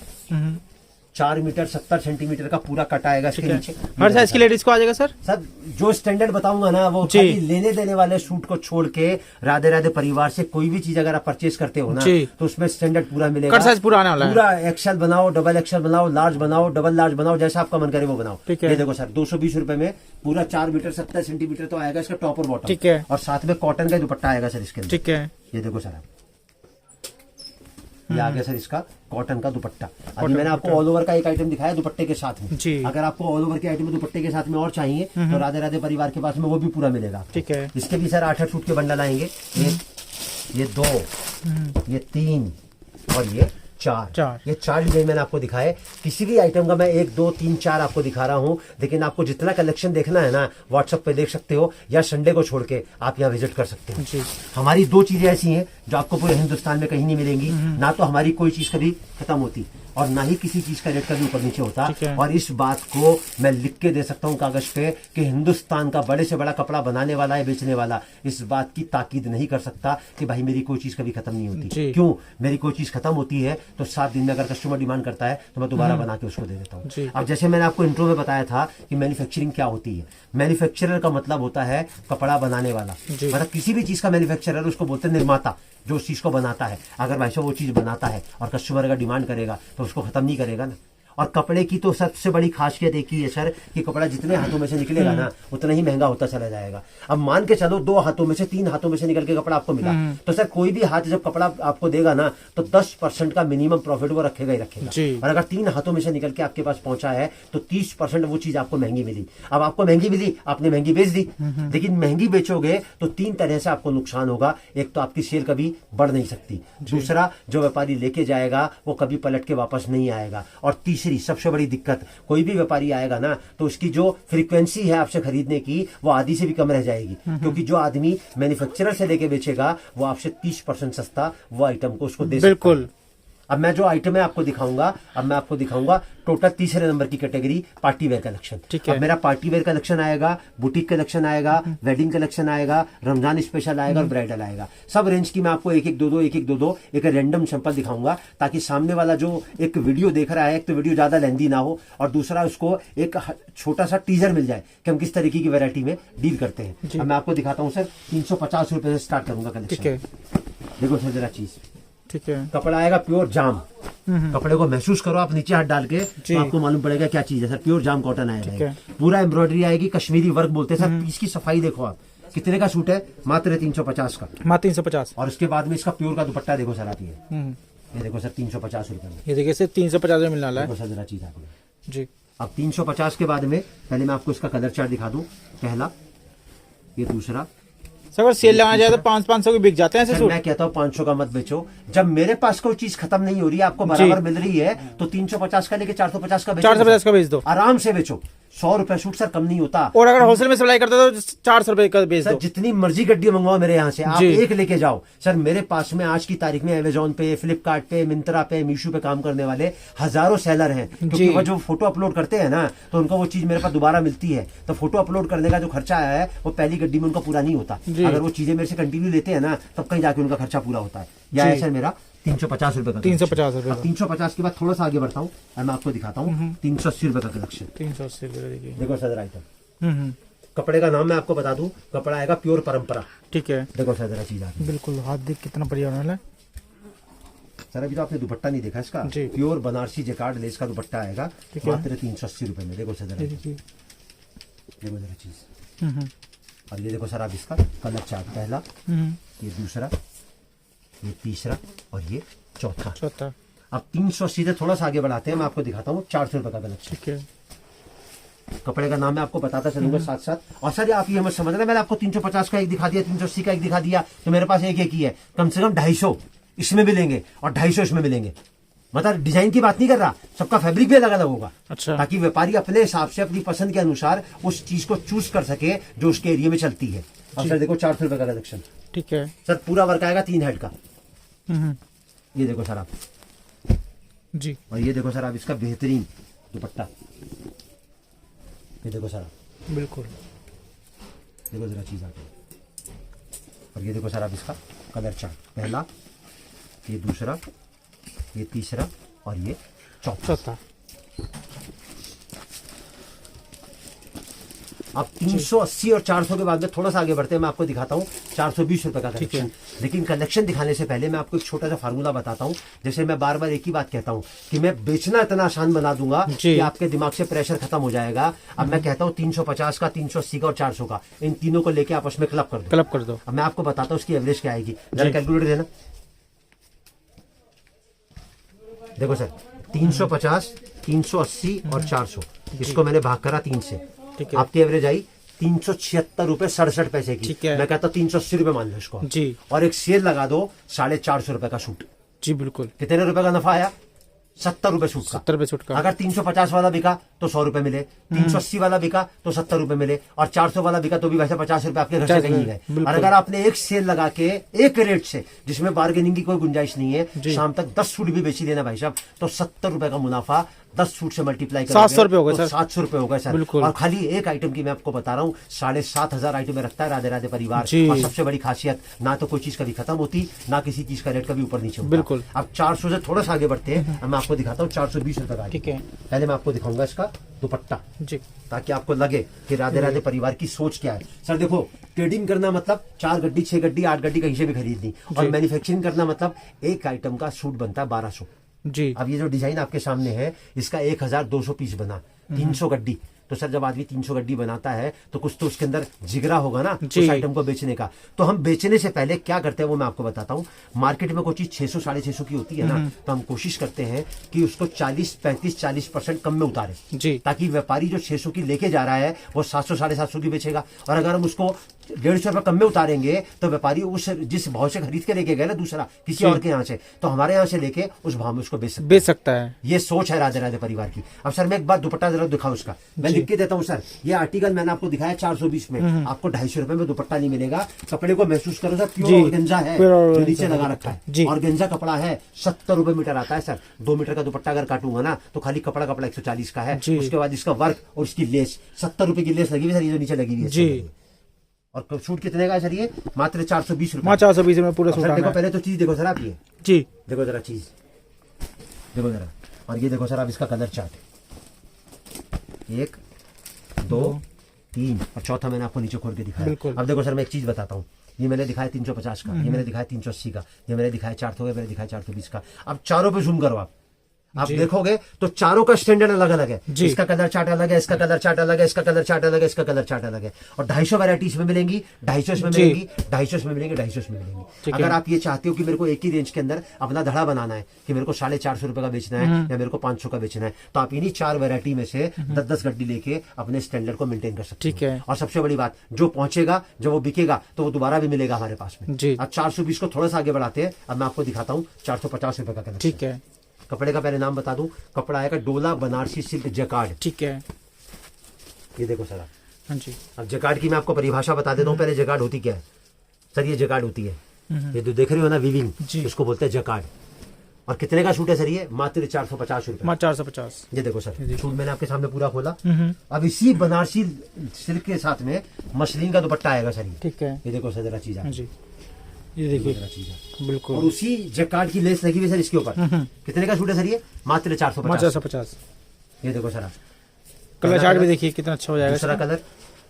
Speaker 2: 4 मीटर 70 सेंटीमीटर का पूरा कट आएगा इसके नीचे।
Speaker 1: हर साइज की लेडीज को आ जाएगा सर।
Speaker 2: सर जो स्टैंडर्ड बताऊंगा ना, वो खाली लेने देने वाले सूट को छोड़ के राधे राधे परिवार से कोई भी चीज अगर आप परचेज करते हो ना, तो उसमें स्टैंडर्ड पूरा मिलेगा।
Speaker 1: कट साइज पूरा आने वाला है।
Speaker 2: पूरा एक्सेल बनाओ, डबल एक्सेल बनाओ, लार्ज बनाओ, डबल लार्ज बनाओ, जैसा आपका मन करे वो बनाओ। ये देखो सर, 220 रुपए में पूरा 4 मीटर 70 सेंटीमीटर तो आएगा इसका टॉप और बॉटम।
Speaker 1: ठीक है,
Speaker 2: और साथ में कॉटन का दुपट्टा आएगा सर इसके अंदर।
Speaker 1: ठीक है,
Speaker 2: ये देखो सर, ये आ गया सर इसका कॉटन का दुपट्टा। अभी मैंने आपको ऑल ओवर का एक आइटम दिखाया दुपट्टे के साथ में जी। अगर आपको ऑल ओवर के आइटम दुपट्टे के साथ में और चाहिए, तो राधे राधे परिवार के पास में वो भी पूरा मिलेगा। ठीक है, इसके भी सर 8-8 सूट के बंडल आएंगे। ये 2, ये 3 और ये 4। ये 4 डिजाइन मैंने आपको दिखाए। किसी भी आइटम का मैं 1, 2, 3, 4 आपको दिखा रहा हूँ, लेकिन आपको जितना कलेक्शन देखना है ना, व्हाट्सएप पे देख सकते हो, या संडे को छोड़ के आप यहाँ विजिट कर सकते हो जी। हमारी 2 चीजें ऐसी हैं जो आपको पूरे हिंदुस्तान में कहीं नहीं मिलेंगी। ना तो हमारी कोई चीज कभी खत्म होती, और ना ही किसी चीज का रेट कभी ऊपर नीचे होता। और इस बात को मैं लिख के दे सकता हूँ कागज पे कि हिंदुस्तान का बड़े से बड़ा कपड़ा बनाने वाला है, बेचने वाला, इस बात की ताकीद नहीं कर सकता कि भाई मेरी कोई चीज कभी खत्म नहीं होती। क्यों? मेरी कोई चीज खत्म होती है तो 7 दिन में अगर कस्टमर डिमांड करता है तो मैं दोबारा बना के उसको दे देता हूँ। अब जैसे मैंने आपको इंट्रो में बताया था कि मैन्युफैक्चरिंग क्या होती है। मैन्युफैक्चरर का मतलब होता है कपड़ा बनाने वाला। मतलब किसी भी चीज का मैन्युफैक्चरर उसको बोलते हैं निर्माता, जो उस चीज को बनाता है। अगर भाई साहब वो चीज बनाता है और कस्टमर अगर डिमांड करेगा तो उसको खत्म नहीं करेगा ना। और कपड़े की तो सबसे बड़ी खासियत एक ही है सर, कि कपड़ा जितने हाथों में से निकलेगा ना, उतना ही महंगा होता चला जाएगा। अब मान के चलो 2 हाथों में से 3 हाथों में से निकल के कपड़ा आपको मिला, तो सर कोई भी हाथ जब कपड़ा आपको देगा ना, तो 10% का मिनिमम प्रॉफिट वो रखेगा ही रखेगा। और अगर 3 हाथों में से निकल के आपके पास पहुंचा है तो 30% वो चीज आपको महंगी मिली। अब आपको महंगी मिली, आपने महंगी बेच दी, लेकिन महंगी बेचोगे तो 3 तरह से आपको नुकसान होगा। एक तो आपकी सेल कभी बढ़ नहीं सकती, दूसरा जो व्यापारी लेके जाएगा वो कभी पलट के वापस नहीं आएगा, और तीसरी सबसे बड़ी दिक्कत, कोई भी व्यापारी आएगा ना तो उसकी जो फ्रीक्वेंसी है आपसे खरीदने की, वो आधी से भी कम रह जाएगी। क्योंकि जो आदमी मैन्युफैक्चरर से लेके बेचेगा वो आपसे 30% सस्ता वो आइटम को उसको दे सकता है। अब मैं जो आइटम है आपको दिखाऊंगा, अब मैं आपको दिखाऊंगा टोटल 3रे नंबर की कैटेगरी पार्टी वेयर कलेक्शन। अब मेरा पार्टी वेयर कलेक्शन आएगा, बुटीक कलेक्शन आएगा, वेडिंग कलेक्शन आएगा, रमजान स्पेशल आएगा और ब्राइडल आएगा। सब रेंज की मैं आपको एक एक दो एक रैंडम सैंपल दिखाऊंगा, ताकि सामने वाला जो एक वीडियो देख रहा है, एक तो वीडियो ज्यादा लेंदी ना हो, और दूसरा उसको एक छोटा सा टीजर मिल जाए कि हम किस तरीके की वैरायटी में डील करते हैं। अब मैं आपको दिखाता हूँ सर, 350 रुपए से स्टार्ट करूंगा कलेक्शन। देखो सर जरा चीज, ठीक है, कपड़ा आएगा प्योर जाम। कपड़े को महसूस करो आप नीचे हाथ डाल के, तो आपको मालूम पड़ेगा क्या चीज है सर। प्योर जाम कॉटन आएगा, पूरा एम्ब्रॉयडरी आएगी, कश्मीरी वर्क बोलते हैं सर। इसकी सफाई देखो आप, कितने का सूट है? मात्र 350 का, मात्र 350। और उसके बाद में इसका प्योर का दुपट्टा देखो सर आप, ये देखो सर 350 रुपए में, ये देखिए सर 350 में मिलने वाला है। देखो सर जरा चीज आपको जी। अब 350 के बाद में पहले मैं आपको इसका कलर चार्ट दिखा दूं। पहला, ये दूसरा। अगर सेल लगाया जाए तो 500 के बिक जाते हैं ऐसे सूट। मैं कहता हूँ 500 का मत बेचो। जब मेरे पास कोई चीज खत्म नहीं हो रही है, आपको बराबर मिल रही है, तो 350 का लेके 450 का 450 का बेच दो, आराम से बेचो। 100 रुपए सूट सर कम नहीं होता।
Speaker 1: और अगर होलसेल में सप्लाई करते हो तो 400 रुपए का बेच
Speaker 2: सर
Speaker 1: दो।
Speaker 2: जितनी मर्जी गड्डी मंगवाओ मेरे यहाँ से, आप
Speaker 1: जी।
Speaker 2: एक लेके जाओ। सर मेरे पास में आज की तारीख में अमेजोन पे, फ्लिपकार्ट पे, मिंत्रा पे, मीशो पे काम करने वाले हजारों सेलर हैं, क्योंकि
Speaker 1: जी।
Speaker 2: वो जो फोटो अपलोड करते हैं ना, तो उनको वो चीज मेरे पास दोबारा मिलती है। तो फोटो अपलोड करने का जो खर्चा आया है वो पहली गड्डी में उनका पूरा नहीं होता।
Speaker 1: जी।
Speaker 2: अगर वो चीजें मेरे से कंटिन्यू लेते हैं ना, तब कहीं जाके उनका खर्चा पूरा होता है। यह है सर मेरा 350 रुपए का
Speaker 1: 350 रुपए का।
Speaker 2: 350 के बाद थोड़ा सा आगे बढ़ता हूँ और मैं आपको दिखाता हूँ 380 रुपए का कलेक्शन।
Speaker 1: 380 रुपए देखिए।
Speaker 2: देखो सर आइटम,
Speaker 1: हम्म।
Speaker 2: कपड़े का नाम मैं आपको बता दूं, कपड़ा आएगा प्योर परंपरा।
Speaker 1: ठीक है,
Speaker 2: देखो सर जरा चीज आती है।
Speaker 1: बिल्कुल हाथ देख कितना बढ़िया होने वाला है।
Speaker 2: सर अभी तो आपने दुपट्टा नहीं देखा इसका,
Speaker 1: जी।
Speaker 2: प्योर बनारसी जैकार्ड लेस का दुपट्टा आएगा
Speaker 1: ठीक है।
Speaker 2: मात्र 380 रुपए में। देखो सर जरा,
Speaker 1: ये देखिए।
Speaker 2: देखो जरा चीज।
Speaker 1: हम्म।
Speaker 2: और ये देखो सर आप इसका कलर चार्ट, पहला,
Speaker 1: हम्म।
Speaker 2: ये दूसरा, ये तीसरा और ये चौथा।
Speaker 1: चौथा।
Speaker 2: अब 380 से थोड़ा सा आगे बढ़ाते हैं, मैं आपको दिखाता हूँ 400 रुपए का कलेक्शन।
Speaker 1: ठीक है।
Speaker 2: कपड़े का नाम मैं आपको बताता चलूंगा साथ साथ। और सर आप ये मत समझना मैंने आपको 350 का एक दिखा दिया, 380 का एक दिखा दिया, तो मेरे पास एक ही है। कम से कम 250 इसमें मिलेंगे और 250 इसमें मिलेंगे। मतलब डिजाइन की बात नहीं कर रहा, सबका फैब्रिक भी अलग अलग होगा।
Speaker 1: अच्छा।
Speaker 2: ताकि व्यापारी अपने हिसाब से अपनी पसंद के अनुसार उस चीज को चूज कर सके जो उसके एरिया में चलती है। और सर देखो 400 रुपए का कलेक्शन।
Speaker 1: ठीक है।
Speaker 2: सर पूरा वर्क आएगा 3 हेड का।
Speaker 1: हम्म।
Speaker 2: ये देखो सर आप,
Speaker 1: जी।
Speaker 2: और ये देखो सर आप इसका बेहतरीन दुपट्टा। ये देखो सर आप,
Speaker 1: बिल्कुल।
Speaker 2: देखो जरा चीज आती है। और ये देखो सर आप इसका कलर चार्ट, पहला, ये दूसरा, ये तीसरा और ये चौथा।
Speaker 1: चौथा।
Speaker 2: अब 380 और 400 के बाद में थोड़ा सा आगे बढ़ते हैं, मैं आपको दिखाता हूँ 420 रुपए का
Speaker 1: ठीक है।
Speaker 2: कलेक्शन। लेकिन कलेक्शन दिखाने से पहले मैं आपको एक छोटा सा फार्मूला बताता हूँ। जैसे मैं बार बार एक ही बात कहता हूँ कि मैं बेचना इतना आसान बना दूंगा
Speaker 1: जी।
Speaker 2: कि आपके दिमाग से प्रेशर खत्म हो जाएगा। अब मैं कहता हूँ 350 का, 380 का और 400 का, इन तीनों को लेके आपस में क्लब कर दो।
Speaker 1: क्लब कर दो।
Speaker 2: अब मैं आपको बताता हूँ उसकी एवरेज क्या आएगी, जरा
Speaker 1: जी।
Speaker 2: कैलकुलेटर देना। देखो सर 350, 380 और 400, इसको मैंने भाग करा 3 से,
Speaker 1: ठीक है।
Speaker 2: आपकी एवरेज आई 376 रुपए 67 पैसे की।
Speaker 1: ठीक है।
Speaker 2: मैं कहता हूँ 380 रुपए मान लो इसको।
Speaker 1: जी।
Speaker 2: और एक सेल लगा दो 450 रुपए का सूट।
Speaker 1: जी बिल्कुल।
Speaker 2: कितने रुपए का नफा आया? 70 रुपए सूट का।
Speaker 1: 70 रुपए सूट का।
Speaker 2: अगर 350 वाला बिका तो 100 रुपए मिले, 380 वाला बिका तो 70 रुपए मिले, और 400 वाला बिका तो भी वैसे 50 रुपए आपके घर से
Speaker 1: 50
Speaker 2: कहीं
Speaker 1: रुपए,
Speaker 2: गए।
Speaker 1: बिल्कुल।
Speaker 2: और अगर आपने एक सेल लगा के एक रेट से, जिसमें बार्गेनिंग की कोई गुंजाइश नहीं है,
Speaker 1: जी।
Speaker 2: शाम तक 10 सूट भी बेची लेना भाई साहब, तो 70 रुपए का मुनाफा 10 सूट से मल्टीप्लाई
Speaker 1: 700 रुपए हो गए सर।
Speaker 2: 700 रुपए हो गए सर।
Speaker 1: बिल्कुल।
Speaker 2: और खाली एक आइटम की मैं आपको बता रहा हूँ 7,500 आइटमें रखता है राधे राधे परिवार।
Speaker 1: जी।
Speaker 2: और सबसे बड़ी खासियत, ना तो कोई चीज कभी खत्म होती, ना किसी चीज का रेट कभी ऊपर नीचे होता।
Speaker 1: बिल्कुल।
Speaker 2: अब 400 से थोड़ा सा आगे बढ़ते हैं, अब मैं आपको दिखाता हूँ 420 रुपए का।
Speaker 1: ठीक है।
Speaker 2: पहले मैं आपको दिखाऊंगा इसका दुपट्टा,
Speaker 1: जी।
Speaker 2: ताकि आपको लगे कि राधे राधे परिवार की सोच क्या है। सर देखो, ट्रेडिंग करना मतलब 4 गड्डी, 6 गड्डी, 8 गड्डी कहीं से भी खरीदनी, और
Speaker 1: जी।
Speaker 2: मैन्युफैक्चरिंग करना मतलब एक आइटम का सूट बनता है 1200।
Speaker 1: जी।
Speaker 2: अब ये जो डिजाइन आपके सामने है, इसका 1200 पीस बना, 300 गड्डी। तो सर जब आदमी 300 गड्डी बनाता है तो कुछ तो उसके अंदर जिगरा होगा ना
Speaker 1: जी।
Speaker 2: उस आइटम को बेचने का। तो हम बेचने से पहले क्या करते हैं वो मैं आपको बताता हूँ। मार्केट में कोई चीज 600, 650 की होती है ना, तो हम कोशिश करते हैं कि उसको 40, 35, 40% कम में उतारे,
Speaker 1: जी।
Speaker 2: ताकि व्यापारी जो 600 की लेके जा रहा है वो 700, 750 की बेचेगा। और अगर हम उसको 150 रुपए कम में उतारेंगे तो व्यापारी उस जिस भाव से खरीद के लेके गए ना दूसरा किसी और के यहाँ से, तो हमारे यहाँ से लेके उस भाव में उसको बेच
Speaker 1: सकता है।
Speaker 2: ये सोच है राधे राधे परिवार की। अब सर मैं एक बार दुपट्टा जरा दिखाऊं उसका, मैं लिख के देता हूँ सर। ये आर्टिकल मैंने आपको दिखाया 420 में, आपको 250 रुपए में दुपट्टा नहीं मिलेगा। कपड़े को महसूस करो सर, प्योर
Speaker 1: जी।
Speaker 2: ऑर्गेन्जा है,
Speaker 1: प्योर
Speaker 2: जो
Speaker 1: ऑर्गेन्जा
Speaker 2: नीचे लगा रखा
Speaker 1: जी।
Speaker 2: है। ऑर्गेन्जा कपड़ा है, 70 रुपए मीटर आता है सर। 2 मीटर का दुपट्टा अगर काटूंगा ना तो खाली कपड़ा 140 का है।
Speaker 1: जी।
Speaker 2: उसके बाद इसका वर्क और इसकी लेस, 70 रुपए की लेस लगी हुई सर, ये जो नीचे लगी हुई है
Speaker 1: जी।
Speaker 2: और सूट कितने का है सर? ये मात्र 420 रुपए।
Speaker 1: 420 में पूरा सूट
Speaker 2: सर
Speaker 1: आना
Speaker 2: देखो
Speaker 1: है।
Speaker 2: पहले तो चीज देखो सर आप, ये
Speaker 1: जी।
Speaker 2: देखो जरा चीज, देखो जरा। और ये देखो सर आप इसका कलर चार्ट, 1, 2, 3 और चौथा मैंने आपको नीचे खोल के दिखाया।
Speaker 1: बिल्कुल।
Speaker 2: अब देखो सर मैं एक चीज बताता हूँ, ये मैंने दिखाया 350 का, ये मैंने दिखाया 380 का, ये मैंने दिखाया 400 का, मैंने दिखाया 420 का। अब चारों पे जूम करो आप देखोगे तो चारों का स्टैंडर्ड अलग अलग है।
Speaker 1: जी।
Speaker 2: इसका कलर चार्ट अलग है, इसका कलर चार्ट अलग है, इसका कलर चार्ट अलग है, इसका कलर चार्ट अलग है। और 250 वैरायटी इसमें मिलेंगी, 250 इसमें
Speaker 1: जी।
Speaker 2: मिलेंगी, 250 इसमें मिलेंगे, 250 इसमें मिलेंगी।
Speaker 1: ठीक है।
Speaker 2: अगर आप ये चाहते हो कि मेरे को एक ही रेंज के अंदर अपना धड़ा बनाना है, कि मेरे को 450 रुपए का बेचना है या मेरे को 500 का बेचना है, तो आप इन्हीं 4 वैरायटी में से 10-10 गड्डी लेके अपने स्टैंडर्ड को मेंटेन कर सकते
Speaker 1: ठीक है।
Speaker 2: और सबसे बड़ी बात, जो पहुंचेगा, जब वो बिकेगा तो वो दोबारा भी मिलेगा हमारे पास में।
Speaker 1: जी।
Speaker 2: अब 420 को थोड़ा सा आगे बढ़ाते हैं, अब मैं आपको दिखाता हूँ 450 रुपए का कलेक्शन।
Speaker 1: ठीक है।
Speaker 2: कपड़े का पहले नाम बता दूं, कपड़ा आएगा डोला बनारसी सिल्क जैकार्ड।
Speaker 1: ठीक है।
Speaker 2: ये देखो सर,
Speaker 1: हाँ जी।
Speaker 2: अब जकार्ड की मैं आपको परिभाषा बता देता हूँ पहले। जकार्ड होती क्या है सर? ये जकार्ड होती है, ये जो देख रहे हो ना वीविंग,
Speaker 1: जी।
Speaker 2: इसको बोलते हैं जकार्ड। और कितने का सूट है सर? ये मात्र 450 रुपए।
Speaker 1: 450।
Speaker 2: ये देखो सर,
Speaker 1: जी।
Speaker 2: सूट मैंने आपके सामने पूरा खोला। अब इसी बनारसी सिल्क के साथ में मसलिन का दुपट्टा आएगा सर।
Speaker 1: ठीक है,
Speaker 2: ये देखो सर जरा चीज,
Speaker 1: हाँ जी, ये देखिए
Speaker 2: जरा चीज और
Speaker 1: बिल्कुल।
Speaker 2: उसी जकार्ड की लेस लगी हुई सर इसके ऊपर। कितने का सूट है सर? ये मात्र 450।
Speaker 1: 450।
Speaker 2: ये देखो सर,
Speaker 1: कलर चार्ट भी देखिए कितना अच्छा हो जाएगा।
Speaker 2: दूसरा कलर,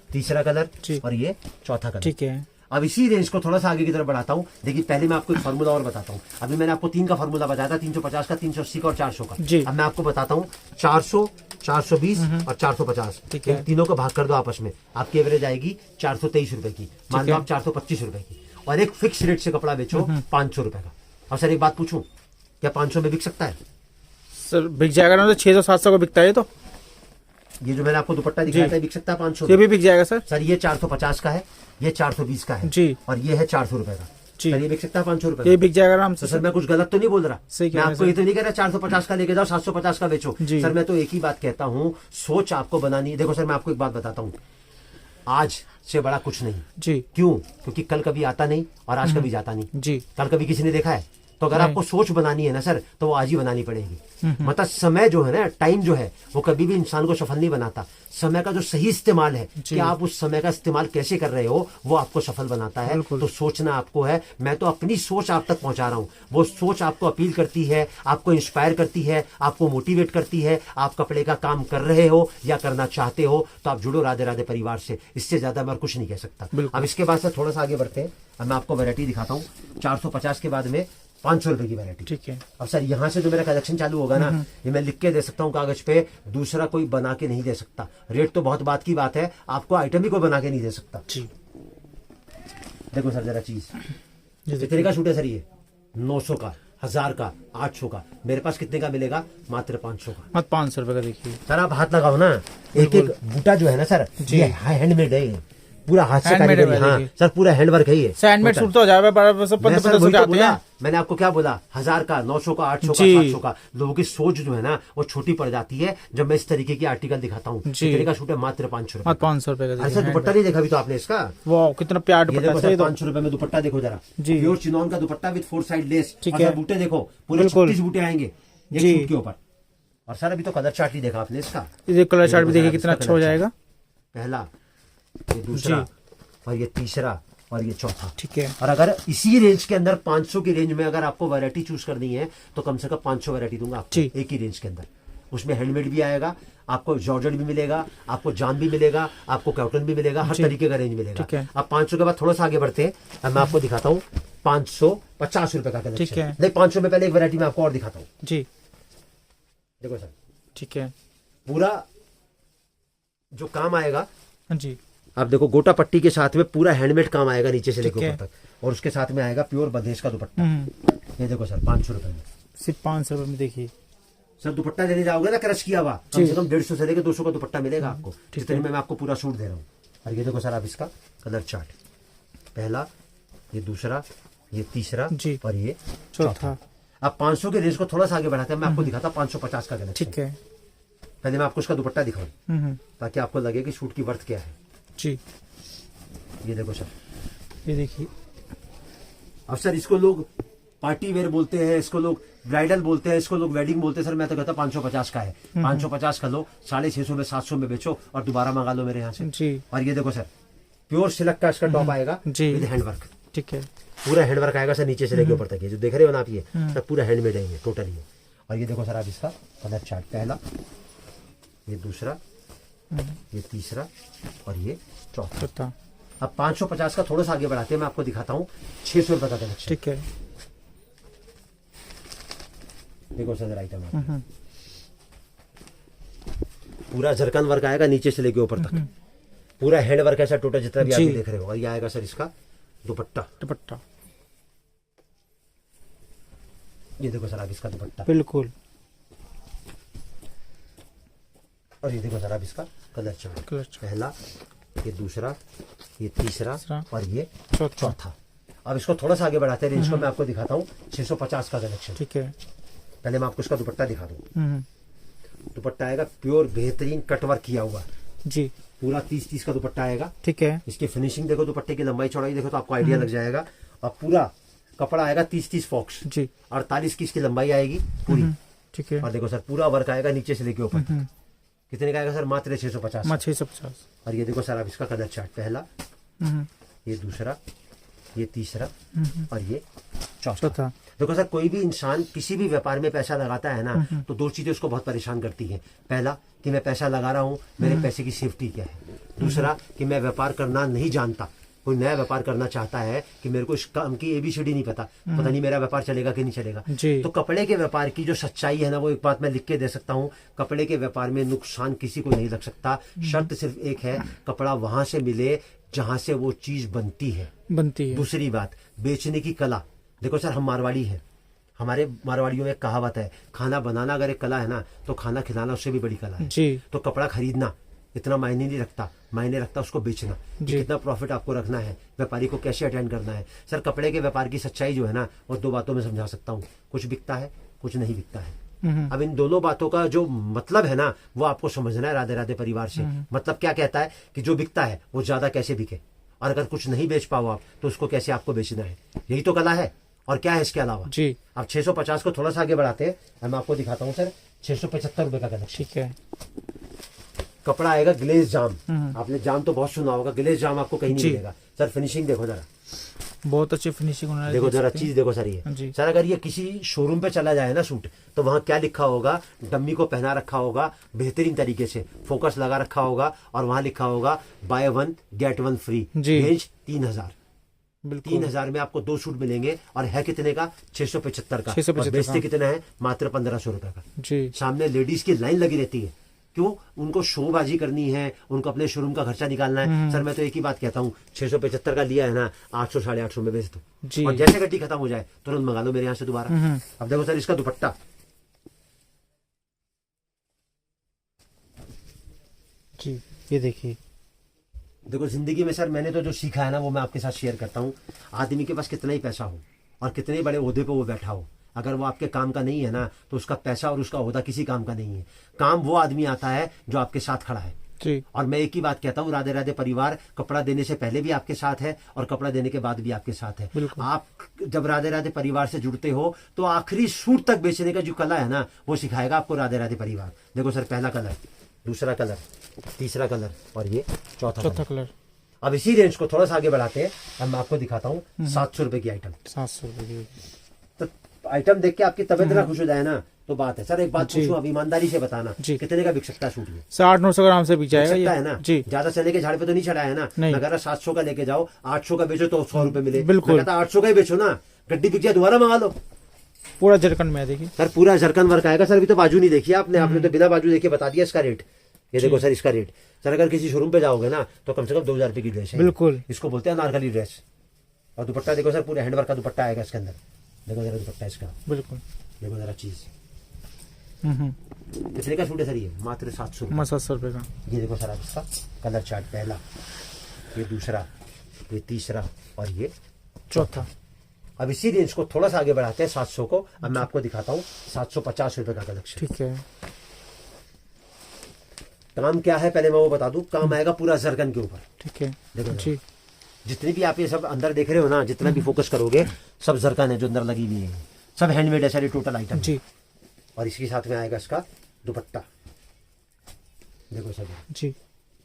Speaker 2: तीसरा कलर
Speaker 1: जी।
Speaker 2: और ये चौथा कलर।
Speaker 1: ठीक है,
Speaker 2: अब इसी रेंज को थोड़ा सा आगे की तरफ बढ़ाता हूँ। देखिए पहले मैं आपको एक फार्मूला और बताता हूँ। अभी मैंने आपको 3 का फार्मूला बताया था, 350 का, 380 का और 400 का।
Speaker 1: जी।
Speaker 2: अब मैं आपको बताता हूँ 400, 420 और 450।
Speaker 1: ठीक है।
Speaker 2: इन तीनों को भाग कर दो आपस में, आपकी एवरेज आएगी 423 रुपए की। मान लो
Speaker 1: है।
Speaker 2: आप 425 रुपए की, और एक फिक्स रेट से कपड़ा बेचो 500 रुपए का। और सर एक बात पूछूं, क्या 500 में बिक सकता है?
Speaker 1: सर बिक जाएगा ना, तो 600-700 का बिकता है। तो
Speaker 2: ये जो मैंने आपको दुपट्टा दिखाया था बिक सकता है 500
Speaker 1: ये
Speaker 2: में?
Speaker 1: भी बिक जाएगा सर।
Speaker 2: सर ये 450 का है, ये 420 का है
Speaker 1: जी।
Speaker 2: और ये है 400 रुपए का।
Speaker 1: जी।
Speaker 2: सर ये बिक सकता है 500 रुपए
Speaker 1: ये
Speaker 2: का?
Speaker 1: बिक जाएगा आराम
Speaker 2: तो
Speaker 1: से।
Speaker 2: सर मैं कुछ गलत तो नहीं बोल रहा?
Speaker 1: सही कह
Speaker 2: मैं
Speaker 1: रहे हैं
Speaker 2: आपको ये तो नहीं कह रहा 450 का लेके जाओ 750 का बेचो।
Speaker 1: जी।
Speaker 2: सर मैं तो एक ही बात कहता हूँ, सोच आपको बनानी है। देखो सर मैं आपको एक बात बताता हूँ, आज से बड़ा कुछ नहीं।
Speaker 1: जी।
Speaker 2: क्यों? क्योंकि कल कभी आता नहीं और आज कभी जाता नहीं।
Speaker 1: जी।
Speaker 2: कल कभी किसी ने देखा है? तो अगर
Speaker 1: नहीं।
Speaker 2: आपको सोच बनानी है ना सर, तो वो आज ही बनानी पड़ेगी। मतलब समय जो है ना, टाइम जो है, वो कभी भी इंसान को सफल नहीं बनाता। समय का जो सही इस्तेमाल है कि आप उस समय का इस्तेमाल कैसे कर रहे हो, वो आपको सफल बनाता है। तो सोचना आपको है। मैं तो अपनी सोच आप तक पहुंचा रहा हूं। वो सोच आपको अपील करती है, आपको इंस्पायर करती है, आपको मोटिवेट करती है। आप कपड़े का काम कर रहे हो या करना चाहते हो, तो आप जुड़ो राधे राधे परिवार से। इससे ज्यादा मैं और कुछ नहीं कह सकता। अब इसके बाद से थोड़ा सा आगे बढ़ते हैं। अब मैं आपको वैरायटी दिखाता हूँ। 450 के बाद में 500 रुपए की वैरायटी।
Speaker 1: ठीक है।
Speaker 2: अब सर यहाँ से जो मेरा कलेक्शन चालू होगा ना, ये मैं लिख के दे सकता हूँ कागज पे, दूसरा कोई बना के नहीं दे सकता। रेट तो बहुत बात की बात है, आपको आइटम ही कोई बना के नहीं दे सकता।
Speaker 1: जी।
Speaker 2: देखो सर जरा चीज, कितने का सूट है सर? ये 900 का, 1000 का, 800 का। मेरे पास कितने का मिलेगा? मात्र 500 का।
Speaker 1: मत 500 रुपए का देखिए
Speaker 2: सर आप हाथ लगाओ ना, एक एक बूटा जो है ना सर, ये हैंडमेड है, ये पूरा हाथ से
Speaker 1: Handmade
Speaker 2: कारीगरी।
Speaker 1: है
Speaker 2: हाँ
Speaker 1: देखिए।
Speaker 2: सर पूरा हैंडवर्क है ये।
Speaker 1: हैंडमेड सूट तो हो जाएगा,
Speaker 2: मैं सर
Speaker 1: 1500
Speaker 2: वही
Speaker 1: के
Speaker 2: तो
Speaker 1: आते
Speaker 2: बोला,
Speaker 1: हैं।
Speaker 2: मैंने आपको क्या बोला, 1000 का, 900 का, 800 का,
Speaker 1: जी।
Speaker 2: 700 का। लोगों की सोच जो है ना, वो छोटी पड़ जाती है जब मैं इस तरीके की आर्टिकल दिखाता हूँ।
Speaker 1: जी।
Speaker 2: कितने का सूट है? मात्र 500
Speaker 1: मत 500 रुपए का
Speaker 2: अरे सर
Speaker 1: देखिए।
Speaker 2: दुपट्टा नहीं देखा अभी तो आपने इसका?
Speaker 1: वाह कितना प्यार
Speaker 2: ये
Speaker 1: दुपट्टा
Speaker 2: देखो
Speaker 1: है।
Speaker 2: सर 500 रुपए में दुपट्टा देखो जरा।
Speaker 1: जी।
Speaker 2: प्योर चिनॉन का दुपट्टा विद 4 साइड लेस।
Speaker 1: ठीक
Speaker 2: और
Speaker 1: है।
Speaker 2: सर बूटे देखो, पूरे
Speaker 1: बिल्कुल।
Speaker 2: 36 बूटे आएंगे एक
Speaker 1: जी।
Speaker 2: सूट के ऊपर। और सर अभी तो कलर चार्ट नहीं देखा आपने इसका।
Speaker 1: ये कलर चार्ट भी
Speaker 2: देखो
Speaker 1: देखिए
Speaker 2: जरा
Speaker 1: कितना
Speaker 2: इसका
Speaker 1: अच्छा हो
Speaker 2: कलर
Speaker 1: जाएगा।
Speaker 2: चार्ट। पहला, ये दूसरा, और ये तीसरा, और ये चौथा।
Speaker 1: ठीक है।
Speaker 2: और अगर इसी रेंज के अंदर 500 की रेंज में अगर आपको वैरायटी चूज करनी है, तो कम से कम 500 वैरायटी दूंगा आपको
Speaker 1: जी।
Speaker 2: एक ही रेंज के अंदर। उसमें हैंडमेड भी आएगा, आपको जॉर्जेट भी मिलेगा, आपको जाम भी मिलेगा, आपको कॉटन भी मिलेगा, हर तरीके का रेंज मिलेगा।
Speaker 1: ठीक है।
Speaker 2: अब 500 के बाद थोड़ा सा आगे बढ़ते हैं। अब मैं आपको दिखाता हूँ 550 रुपए का कलेक्शन।
Speaker 1: ठीक है।
Speaker 2: नहीं 500 में पहले एक वैरायटी मैं आपको और दिखाता हूँ।
Speaker 1: जी।
Speaker 2: देखो सर,
Speaker 1: ठीक है।
Speaker 2: पूरा जो काम आएगा,
Speaker 1: हाँ जी।
Speaker 2: आप देखो गोटा पट्टी के साथ में पूरा हैंडमेड काम आएगा नीचे से लेकर
Speaker 1: ठीक है।
Speaker 2: ऊपर तक, और उसके साथ में आएगा प्योर बंदेज का दुपट्टा। ये देखो सर 500 रुपए में।
Speaker 1: सिर्फ 500 रुपए में देखिए।
Speaker 2: सर दुपट्टा लेने जाओगे ना क्रश किया हुआ, कम से कम 150 से लेकर 200 का दुपट्टा मिलेगा आपको, जितने में मैं आपको पूरा सूट दे रहा हूँ। और ये देखो सर आप इसका कलर चार्ट, पहला, ये दूसरा, ये तीसरा
Speaker 1: जी।
Speaker 2: और ये
Speaker 1: चौथा।
Speaker 2: अब 500 के रेंज को थोड़ा सा आगे बढ़ाते हैं। मैं आपको दिखाता 550 का कलेक्शन।
Speaker 1: ठीक है।
Speaker 2: पहले मैं आपको इसका दुपट्टा दिखाऊं ताकि आपको लगे कि सूट की वर्थ क्या है।
Speaker 1: जी।
Speaker 2: ये देखो सर,
Speaker 1: ये देखिए।
Speaker 2: अब सर इसको लोग पार्टी वेयर बोलते हैं, इसको लोग ब्राइडल बोलते हैं, इसको लोग वेडिंग बोलते हैं। सर मैं तो कहता 550 का है। 550 का लो, 650 में 700 में बेचो और दोबारा मंगा लो मेरे यहाँ से।
Speaker 1: जी।
Speaker 2: और ये देखो सर, प्योर सिल्क का इसका टॉप आएगा
Speaker 1: जी।
Speaker 2: With handwork.
Speaker 1: ठीक है।
Speaker 2: पूरा हैंडवर्क आएगा सर नीचे से लेके ऊपर तक। ये जो देख रहे हो ना आप, ये सब पूरा हैंडमेड है ये टोटली। और ये देखो सर आप इसका कलर चार्ट, पहला, ये दूसरा, ये तीसरा और ये चौथा।
Speaker 1: चौथा।
Speaker 2: अब 550 का थोड़ा सा आगे बढ़ाते हैं। मैं आपको दिखाता हूँ 600 रुपए का कलेक्शन।
Speaker 1: ठीक है।
Speaker 2: देखो सर आइटम पूरा झरकन वर्क आएगा नीचे से लेके ऊपर तक, पूरा हैंड वर्क ऐसा टोटल जितना भी आप
Speaker 1: जी।
Speaker 2: देख रहे हो। और ये आएगा सर इसका दुपट्टा।
Speaker 1: दुपट्टा।
Speaker 2: ये देखो सर आप इसका दुपट्टा,
Speaker 1: बिल्कुल।
Speaker 2: और ये देखो सर आप इसका कलर चार्ट,
Speaker 1: कलर चार्ट।
Speaker 2: पहला, ये दूसरा, ये तीसरा और ये
Speaker 1: चौथा।
Speaker 2: चौथा। अब इसको थोड़ा सा आगे बढ़ाते हैं रेंज को। मैं आपको दिखाता हूँ 650 का कलेक्शन।
Speaker 1: ठीक है।
Speaker 2: पहले मैं आपको इसका दुपट्टा दिखा दूं। दुपट्टा आएगा प्योर बेहतरीन कटवर्क किया हुआ।
Speaker 1: जी।
Speaker 2: पूरा 30-30 का दुपट्टा आएगा।
Speaker 1: ठीक है।
Speaker 2: इसकी फिनिशिंग देखो, दुपट्टे की लंबाई चौड़ाई देखो तो आपको आइडिया लग जाएगा। और पूरा कपड़ा आएगा 30-30 फॉक्स
Speaker 1: जी।
Speaker 2: 48 की इसकी लंबाई आएगी पूरी।
Speaker 1: ठीक है।
Speaker 2: और देखो सर पूरा वर्क आएगा नीचे से लेके ऊपर। कितने का आएगा सर? मात्र 650।
Speaker 1: 650।
Speaker 2: और ये देखो सर आप इसका कलर चार्ट, पहला, ये दूसरा, ये तीसरा और ये चौथा। देखो सर कोई भी इंसान किसी भी व्यापार में पैसा लगाता है ना तो दो चीजें उसको बहुत परेशान करती हैं। पहला कि मैं पैसा लगा रहा हूं, मेरे पैसे की सेफ्टी क्या है। दूसरा कि मैं व्यापार करना नहीं जानता, कोई नया व्यापार करना चाहता है कि मेरे को इस काम की ABCD नहीं पता नहीं मेरा व्यापार चलेगा कि नहीं चलेगा। तो कपड़े के व्यापार की जो सच्चाई है ना, वो एक बात मैं लिख के दे सकता हूँ, कपड़े के व्यापार में नुकसान किसी को नहीं लग सकता। शर्त सिर्फ एक है, कपड़ा वहां से मिले जहां से वो चीज बनती है। दूसरी बात, बेचने की कला। देखो सर हम मारवाड़ी हैं, हमारे मारवाड़ियों में एक कहावत है, खाना बनाना अगर एक कला है ना तो खाना खिलाना उससे भी बड़ी कला है जी। तो कपड़ा खरीदना इतना मायने नहीं रखता, मायने रखता उसको बेचना, कितना प्रॉफिट आपको रखना है, व्यापारी को कैसे अटेंड करना है। सर कपड़े के व्यापार की सच्चाई जो है ना वो दो बातों में समझा सकता हूँ, कुछ बिकता है कुछ नहीं बिकता है। अब इन दोनों बातों का जो मतलब है ना वो आपको समझना है राधे राधे परिवार से। मतलब क्या कहता है कि जो बिकता है वो ज्यादा कैसे बिके, और अगर कुछ नहीं बेच पाओ आप तो उसको कैसे आपको बेचना है, यही तो कला है। और क्या है इसके अलावा जी। अब 650 को थोड़ा सा आगे बढ़ाते हैं, मैं आपको दिखाता हूँ सर 675 रुपए का कलेक्शन। ठीक है। कपड़ा आएगा ग्लेज जाम, आपने जाम तो बहुत सुना होगा, ग्लेज जाम आपको कहीं नहीं मिलेगा। सर फिनिशिंग देखो जरा,
Speaker 1: बहुत अच्छी फिनिशिंग होना है।
Speaker 2: देखो जरा चीज देखो सर ये सर, अगर ये किसी शोरूम पे चला जाए ना सूट, तो वहां क्या लिखा होगा, डम्मी को पहना रखा होगा बेहतरीन तरीके से, फोकस लगा रखा होगा और वहां लिखा होगा बाय 1 गेट 1 फ्री, रेंज 3000। 3000 में आपको 2 सूट मिलेंगे और है कितने का? 675 का। और बेचते कितना है? मात्र 1500 रुपए का जी। सामने लेडीज की लाइन लगी रहती है, क्यों? उनको शोबाजी करनी है, उनको अपने शोरूम का खर्चा निकालना है। सर मैं तो एक ही बात कहता हूँ, 675 का लिया है ना, 800 850 में बेच दो और जैसे गड्डी खत्म हो जाए तुरंत मंगा लो मेरे यहाँ से दोबारा। अब देखो सर इसका दुपट्टा,
Speaker 1: जी ये देखिए।
Speaker 2: देखो जिंदगी में सर मैंने तो जो सीखा है ना वो मैं आपके साथ शेयर करता हूँ। आदमी के पास कितना ही पैसा हो और कितने बड़े ओहदे पे वो बैठा हो, अगर वो आपके काम का नहीं है ना तो उसका पैसा और उसका ओहदा किसी काम का नहीं है। काम वो आदमी आता है जो आपके साथ खड़ा है जी। और मैं एक ही बात कहता हूँ, राधे राधे परिवार, कपड़ा देने से पहले भी आपके साथ है और कपड़ा देने के बाद भी आपके साथ है। आप जब राधे राधे परिवार से जुड़ते हो तो आखिरी सूट तक बेचने का जो कला है ना वो सिखाएगा आपको राधे राधे परिवार। देखो सर पहला कलर, दूसरा कलर, तीसरा कलर और ये चौथा कलर। अब इसी रेंज को थोड़ा सा आगे बढ़ाते हैं, अब मैं आपको दिखाता हूँ 700 रुपए की आइटम। 700 रुपए की तो आइटम देख के आपकी तबीयत ना खुश हो जाए ना तो बात है। सर एक बात पूछूं, अब ईमानदारी से बताना कितने का बिक सकता है सूट? ये
Speaker 1: 800-900 ग्राम से बिक जाएगा,
Speaker 2: है ना जी। ज्यादा चले के झाड़ पे तो नहीं चढ़ा है ना। अगर 700 का लेके जाओ, 800 का बेचो तो 100 रुपए मिले। बिल्कुल 800 का ही बेचो ना, गड्डी बिक जाए दोबारा मंगा लो।
Speaker 1: पूरा जरकन में देखिए सर, पूरा
Speaker 2: जरकन वर्क आएगा सर। अभी तो बाजू नहीं देखी आपने, आपने तो बिना बाजू देखे बता दिया इसका रेट। ये देखो सर इसका रेट, सर अगर किसी शोरूम पे जाओगे ना तो कम से कम 2000 रुपए की ड्रेस है। बिल्कुल, इसको बोलते हैं अनारकली ड्रेस। और दुपट्टा देखो सर, पूरे हैंडवर्क का दुपट्टा आएगा इसके अंदर। देखो जरा दुपट्टा इसका, बिल्कुल देखो जरा चीज। कितने का सूट है सर ये? मात्र 700 रुपए का। ये देखो सर आप इसका कलर चार्ट, पहला, ये दूसरा, ये तीसरा और ये चौथा। अब इसी रेंज को थोड़ा सा आगे बढ़ाते हैं 700 को। अब मैं आपको दिखाता हूँ 750 रुपए का कलेक्शन। ठीक है। काम क्या है पहले मैं वो बता दूं, काम आएगा पूरा जरकन के ऊपर। ठीक है, देखो जी। जितनी भी आप ये सब अंदर देख रहे हो ना, जितना भी फोकस करोगे सब जरकन है जो अंदर लगी हुई है, सब हैंडमेड है सारे टोटल आइटम जी। और इसके साथ में आएगा इसका दुपट्टा, देखो सर जी,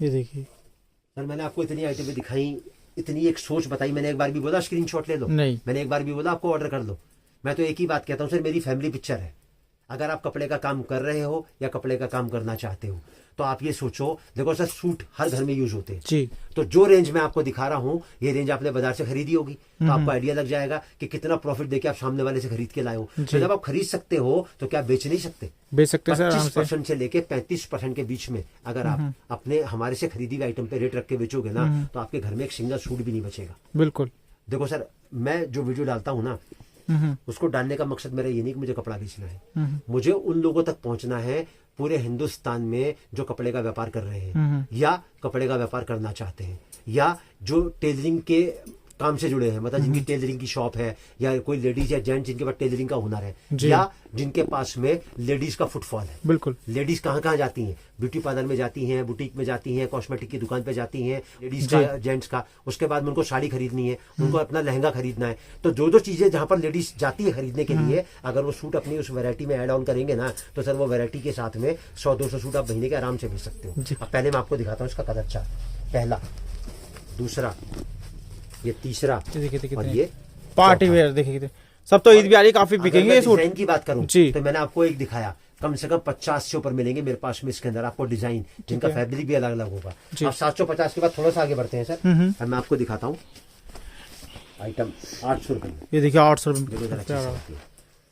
Speaker 2: ये देखिए सर। मैंने आपको इतनी आइटमें दिखाई, इतनी एक सोच बताई। मैंने एक बार भी बोला स्क्रीनशॉट ले लो, नहीं। मैंने एक बार भी बोला आपको ऑर्डर कर लो। मैं तो एक ही बात कहता हूँ सर, मेरी फैमिली पिक्चर है। अगर आप कपड़े का काम कर रहे हो या कपड़े का काम करना चाहते हो तो आप ये सोचो, देखो सर सूट हर घर में यूज होते हैं जी। तो जो रेंज मैं आपको दिखा रहा हूँ, ये रेंज आपने बाजार से खरीदी होगी तो आपको आइडिया लग जाएगा कि कितना प्रॉफिट देके आप सामने वाले से खरीद के लाए हो। तो जब आप खरीद सकते हो तो क्या बेच नहीं सकते? बेच सकते हैं। 25% से लेके 35% के बीच में अगर आप अपने हमारे से खरीदी हुई आइटम पे रेट रख के बेचोगे ना तो आपके घर में एक सिंगल सूट भी नहीं बचेगा। बिल्कुल। देखो सर मैं जो वीडियो डालता हूँ ना, उसको डालने का मकसद मेरा ये नहीं कि मुझे कपड़ा बेचना है, मुझे उन लोगों तक पहुंचना है पूरे हिंदुस्तान में जो कपड़े का व्यापार कर रहे हैं या कपड़े का व्यापार करना चाहते हैं या जो टेलरिंग के काम से जुड़े हैं, मतलब जिनकी टेलरिंग की शॉप है, या कोई लेडीज या जेंट्स जिनके पास टेलरिंग का हुनर है,
Speaker 1: जी।
Speaker 2: या जिनके पास में लेडीज का फुटफॉल है।
Speaker 1: बिल्कुल।
Speaker 2: लेडीज कहाँ कहाँ जाती हैं, ब्यूटी पार्लर में जाती हैं, बुटीक में जाती हैं, कॉस्मेटिक की दुकान पे जाती हैं, लेडीज का, जेंट्स का। उसके बाद में उनको साड़ी खरीदनी है, उनको अपना लहंगा खरीदना है, तो जो चीजें जहां पर लेडीज जाती है खरीदने के लिए, अगर वो सूट अपनी उस वैरायटी में ऐड ऑन करेंगे ना, तो सर वो वैरायटी के साथ में 100-200 सूट आप महीने के आराम से बेच सकते हो। अब पहले मैं आपको दिखाता हूँ इसका कलर चार्ट, पहला, दूसरा, ये तीसरा, और ये
Speaker 1: पार्टी वेयर देखिए कितने, सब तो ईद भी आ रही है, काफी बिकेंगे ये सूट।
Speaker 2: डिजाइन की बात करूं
Speaker 1: जी।
Speaker 2: तो मैंने आपको एक दिखाया, कम से कम 50 से ऊपर मिलेंगे मेरे पास में इसके अंदर आपको डिजाइन, जिनका फैब्रिक भी अलग अलग होगा। अब 750 के बाद थोड़ा सा आगे बढ़ते हैं सर, अब मैं आपको दिखाता हूँ आइटम 800 रुपए में।
Speaker 1: ये देखिए 800
Speaker 2: देखो जरा
Speaker 1: रुपये।
Speaker 2: चीज़ आती है।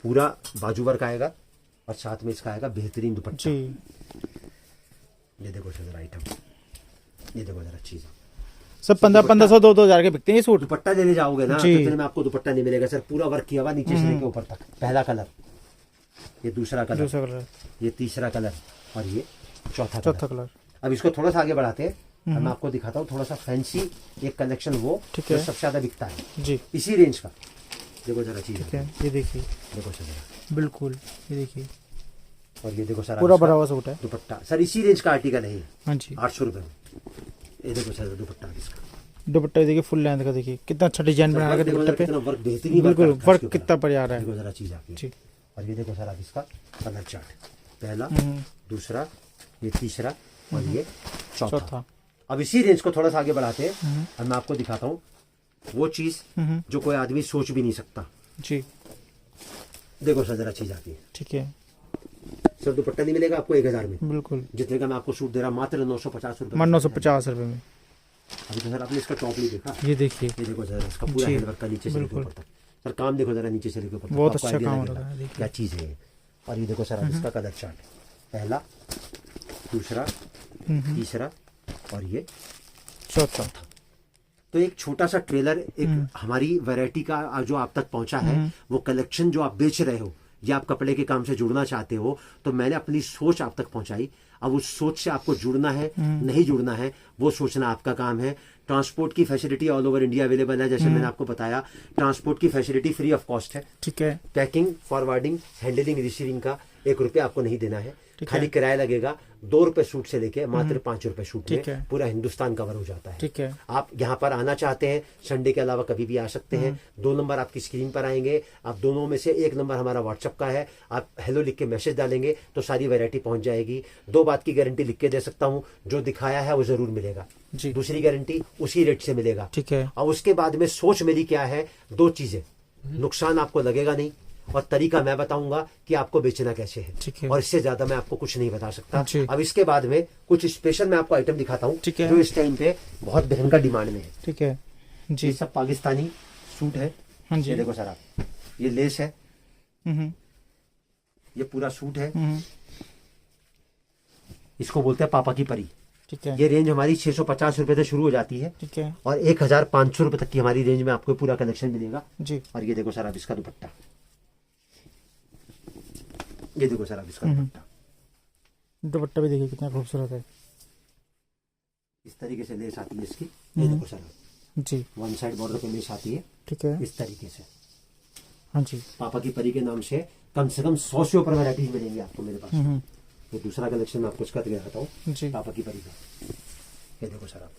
Speaker 2: पूरा बाजू वर्क आएगा और साथ में इसका आएगा बेहतरीन दुपट्टा।
Speaker 1: जी।
Speaker 2: ये देखो सर आइटम, ये देखो जरा चीज,
Speaker 1: सब 1500 2,000 के बिकते हैं ये सूट।
Speaker 2: दुपट्टा लेने जाओगे ना तो
Speaker 1: जी।
Speaker 2: इतने में आपको दुपट्टा नहीं मिलेगा सर, पूरा वर्क किया हुआ नीचे से लेके ऊपर तक। पहला कलर, ये दूसरा कलर,
Speaker 1: दूसरा कलर,
Speaker 2: ये तीसरा कलर, और ये चौथा
Speaker 1: चौथा
Speaker 2: कलर।
Speaker 1: कलर।
Speaker 2: अब इसको थोड़ा सा आगे बढ़ाते हैं, अब मैं आपको दिखाता हूँ थोड़ा सा फैंसी एक कलेक्शन, वो
Speaker 1: ठीक
Speaker 2: जो
Speaker 1: है।
Speaker 2: सबसे ज्यादा बिकता है
Speaker 1: जी।
Speaker 2: इसी रेंज का। देखो जरा चीज,
Speaker 1: ठीक है, ये देखिए
Speaker 2: देखो सर जरा,
Speaker 1: बिल्कुल, ये देखिए
Speaker 2: और ये देखो सर
Speaker 1: पूरा
Speaker 2: इसका
Speaker 1: भरा हुआ सूट है।
Speaker 2: दुपट्टा, सर इसी रेंज का आर्टिकल है ये,
Speaker 1: हाँ जी।
Speaker 2: 800 रुपए में। ये देखो सर दुपट्टा इसका,
Speaker 1: दुपट्टा देखिए फुल लेंथ का, देखिए कितना अच्छा डिजाइन बना रखा है दुपट्टे पे।
Speaker 2: कितना वर्क बेहतरीन
Speaker 1: बिल्कुल,
Speaker 2: वर्क
Speaker 1: वर्क कितना बढ़िया आ रहा है।
Speaker 2: देखो जरा चीज आपकी।
Speaker 1: जी।
Speaker 2: और ये देखो सर आप इसका कलर चार्ट, पहला, दूसरा, ये तीसरा, और ये चौथा।
Speaker 1: चौथा।
Speaker 2: अब इसी रेंज को थोड़ा सा आगे बढ़ाते हैं, और मैं आपको दिखाता हूँ वो चीज जो कोई आदमी सोच भी नहीं सकता।
Speaker 1: जी।
Speaker 2: देखो सर जरा चीज आती है,
Speaker 1: ठीक है,
Speaker 2: सर दुपट्टा नहीं मिलेगा आपको 1000 में,
Speaker 1: बिल्कुल
Speaker 2: जितने का मैं आपको सूट दे रहा मात्र 950 रुपए।
Speaker 1: 950 रुपए में।
Speaker 2: अभी तो सर आपने इसका टॉप नहीं देखा,
Speaker 1: ये देखिए
Speaker 2: ये देखो जरा इसका पूरा
Speaker 1: जी,
Speaker 2: हैंडवर्क का नीचे से लेकर ऊपर तक। सर काम देखो जरा नीचे से लेकर ऊपर तक,
Speaker 1: बहुत
Speaker 2: आपको
Speaker 1: अच्छा
Speaker 2: idea
Speaker 1: काम हो
Speaker 2: लगेगा
Speaker 1: रहा है, देखिए।
Speaker 2: क्या चीज है ये। और ये देखो सर अब इसका कलर चार्ट, पहला, दूसरा, तीसरा, और ये
Speaker 1: चौथा।
Speaker 2: तो एक छोटा सा ट्रेलर, एक हमारी वैरायटी का जो आप तक पहुंचा है, वो कलेक्शन जो आप बेच रहे हो या आप कपड़े के काम से जुड़ना चाहते हो, तो मैंने अपनी सोच आप तक पहुंचाई। अब उस सोच से आपको जुड़ना है नहीं जुड़ना है वो सोचना आपका काम है। ट्रांसपोर्ट की facility all over India available है, जैसे मैंने आपको बताया ट्रांसपोर्ट की फैसिलिटी फ्री ऑफ कॉस्ट है।
Speaker 1: ठीक है,
Speaker 2: पैकिंग, फॉरवर्डिंग, हैंडलिंग, रिसीविंग का 1 रुपया आपको नहीं देना है, खाली किराया लगेगा। 2 रुपए सूट से लेके मात्र 5 रुपए सूट में पूरा हिंदुस्तान कवर हो जाता है।
Speaker 1: ठीक है।
Speaker 2: आप यहाँ पर आना चाहते हैं संडे के अलावा कभी भी आ सकते हैं। 2 नंबर आपकी स्क्रीन पर आएंगे, आप दोनों में से 1 नंबर हमारा व्हाट्सएप का है, आप हेलो लिख के मैसेज डालेंगे तो सारी वैरायटी पहुंच जाएगी। 2 बात की गारंटी लिख के दे सकता हूँ, जो दिखाया है वो जरूर मिलेगा
Speaker 1: जी।
Speaker 2: दूसरी गारंटी उसी रेट से मिलेगा।
Speaker 1: ठीक है।
Speaker 2: और उसके बाद में सोच मेरी क्या है, 2 चीजें, नुकसान आपको लगेगा नहीं, और तरीका मैं बताऊंगा कि आपको बेचना कैसे है।
Speaker 1: ठीक है।
Speaker 2: और इससे ज्यादा मैं आपको कुछ नहीं बता सकता।
Speaker 1: जी।
Speaker 2: अब इसके बाद में कुछ स्पेशल मैं आपको आइटम दिखाता हूँ
Speaker 1: ठीक है।
Speaker 2: जो इस टाइम पे बहुत भयंकर डिमांड में है।
Speaker 1: ठीक है जी।
Speaker 2: ये सब पाकिस्तानी सूट है।
Speaker 1: हाँ जी।
Speaker 2: ये देखो सर आप, ये लेस है,
Speaker 1: हम्म,
Speaker 2: ये पूरा सूट है, इसको बोलते हैं पापा की परी।
Speaker 1: ठीक है।
Speaker 2: ये रेंज हमारी 650 रुपए से शुरू हो जाती है,
Speaker 1: ठीक है
Speaker 2: और 1500 रुपए तक की हमारी रेंज में आपको पूरा कलेक्शन मिलेगा।
Speaker 1: जी।
Speaker 2: और ये देखो सर आप इसका दुपट्टा, ये देखो सर आप इसका दुपट्टा,
Speaker 1: दुपट्टा भी देखिए कितना खूबसूरत है।
Speaker 2: इस तरीके से लेस आती है इसकी। ये देखो सर आप,
Speaker 1: जी।
Speaker 2: 1 साइड बॉर्डर पे लेस आती है
Speaker 1: ठीक है।
Speaker 2: इस तरीके से।
Speaker 1: हाँ जी।
Speaker 2: पापा की परी के नाम से कम 100 से ऊपर वैरायटीज मिलेंगी आपको मेरे पास। ये दूसरा कलेक्शन मैं आपको इसका दिखाता हूँ
Speaker 1: जी।
Speaker 2: पापा की परी का। ये देखो सर आप,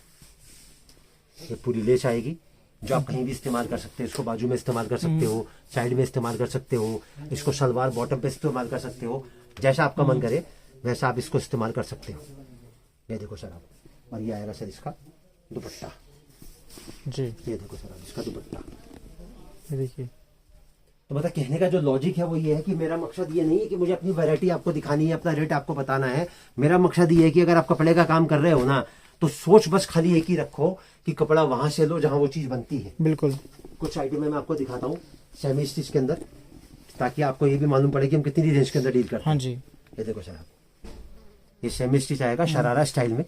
Speaker 2: ये पूरी लेस आएगी जो आप कहीं भी इस्तेमाल कर सकते हो। इसको बाजू में इस्तेमाल कर सकते हो, साइड में इस्तेमाल कर सकते हो, इसको सलवार बॉटम पे इस्तेमाल कर सकते हो, जैसा आपका मन करे वैसा आप इसको इस्तेमाल कर सकते हो। ये देखो सर आप, और ये आएगा सर इसका दुपट्टा।
Speaker 1: जी।
Speaker 2: ये देखो सर आप इसका दुपट्टा।
Speaker 1: ये देखिए।
Speaker 2: तो मतलब कहने का जो लॉजिक है वो ये है कि मेरा मकसद ये नहीं है कि मुझे अपनी वैरायटी आपको दिखानी है, अपना रेट आपको बताना है। मेरा मकसद ये है कि अगर आप कपड़े का काम कर रहे हो ना, तो सोच बस खाली एक ही रखो कि कपड़ा वहां से लो जहां वो चीज बनती है।
Speaker 1: बिल्कुल।
Speaker 2: कुछ आइटम मैं आपको दिखाता हूँ सेमी स्टिच के अंदर, ताकि आपको ये भी मालूम पड़े कि हम कितनी रेंज के अंदर डील करते हैं।
Speaker 1: हाँ जी।
Speaker 2: ये देखो सर आप, ये सेमी स्टिच आएगा शरारा स्टाइल में,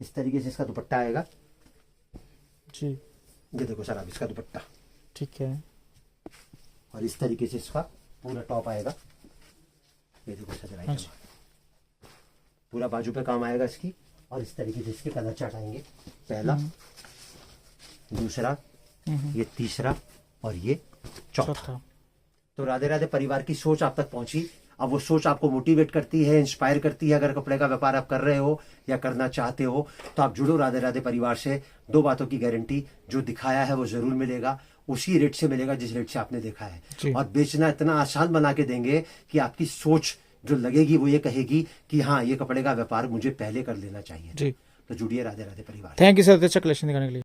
Speaker 2: इस तरीके से इसका दुपट्टा आएगा।
Speaker 1: जी।
Speaker 2: ये देखो सर आप इसका दुपट्टा,
Speaker 1: ठीक है।
Speaker 2: और इस तरीके से इसका पूरा टॉप आएगा। ये देखो सर
Speaker 1: हाँ
Speaker 2: आइटम,
Speaker 1: जी।
Speaker 2: पूरा बाजू पे काम आएगा इसकी, और इस तरीके से इसके कलर चार्ट आएंगे। पहला, दूसरा, ये तीसरा और ये चौथा।
Speaker 1: चौथा।
Speaker 2: तो राधे राधे परिवार की सोच आप तक पहुंची। अब वो सोच आपको मोटिवेट करती है, इंस्पायर करती है। अगर कपड़े का व्यापार आप कर रहे हो या करना चाहते हो तो आप जुड़ो राधे राधे परिवार से। 2 बातों की गारंटी, जो दिखाया है वो जरूर मिलेगा, उसी रेट से मिलेगा जिस रेट से आपने देखा
Speaker 1: जी।
Speaker 2: है। और बेचना इतना आसान बना के देंगे कि आपकी सोच जो लगेगी वो ये कहेगी कि हाँ, ये कपड़े का व्यापार मुझे पहले कर लेना चाहिए।
Speaker 1: जी।
Speaker 2: तो जुड़िए राधे राधे परिवार।
Speaker 1: थैंक यू सर, अच्छा कलेक्शन दिखाने के लिए।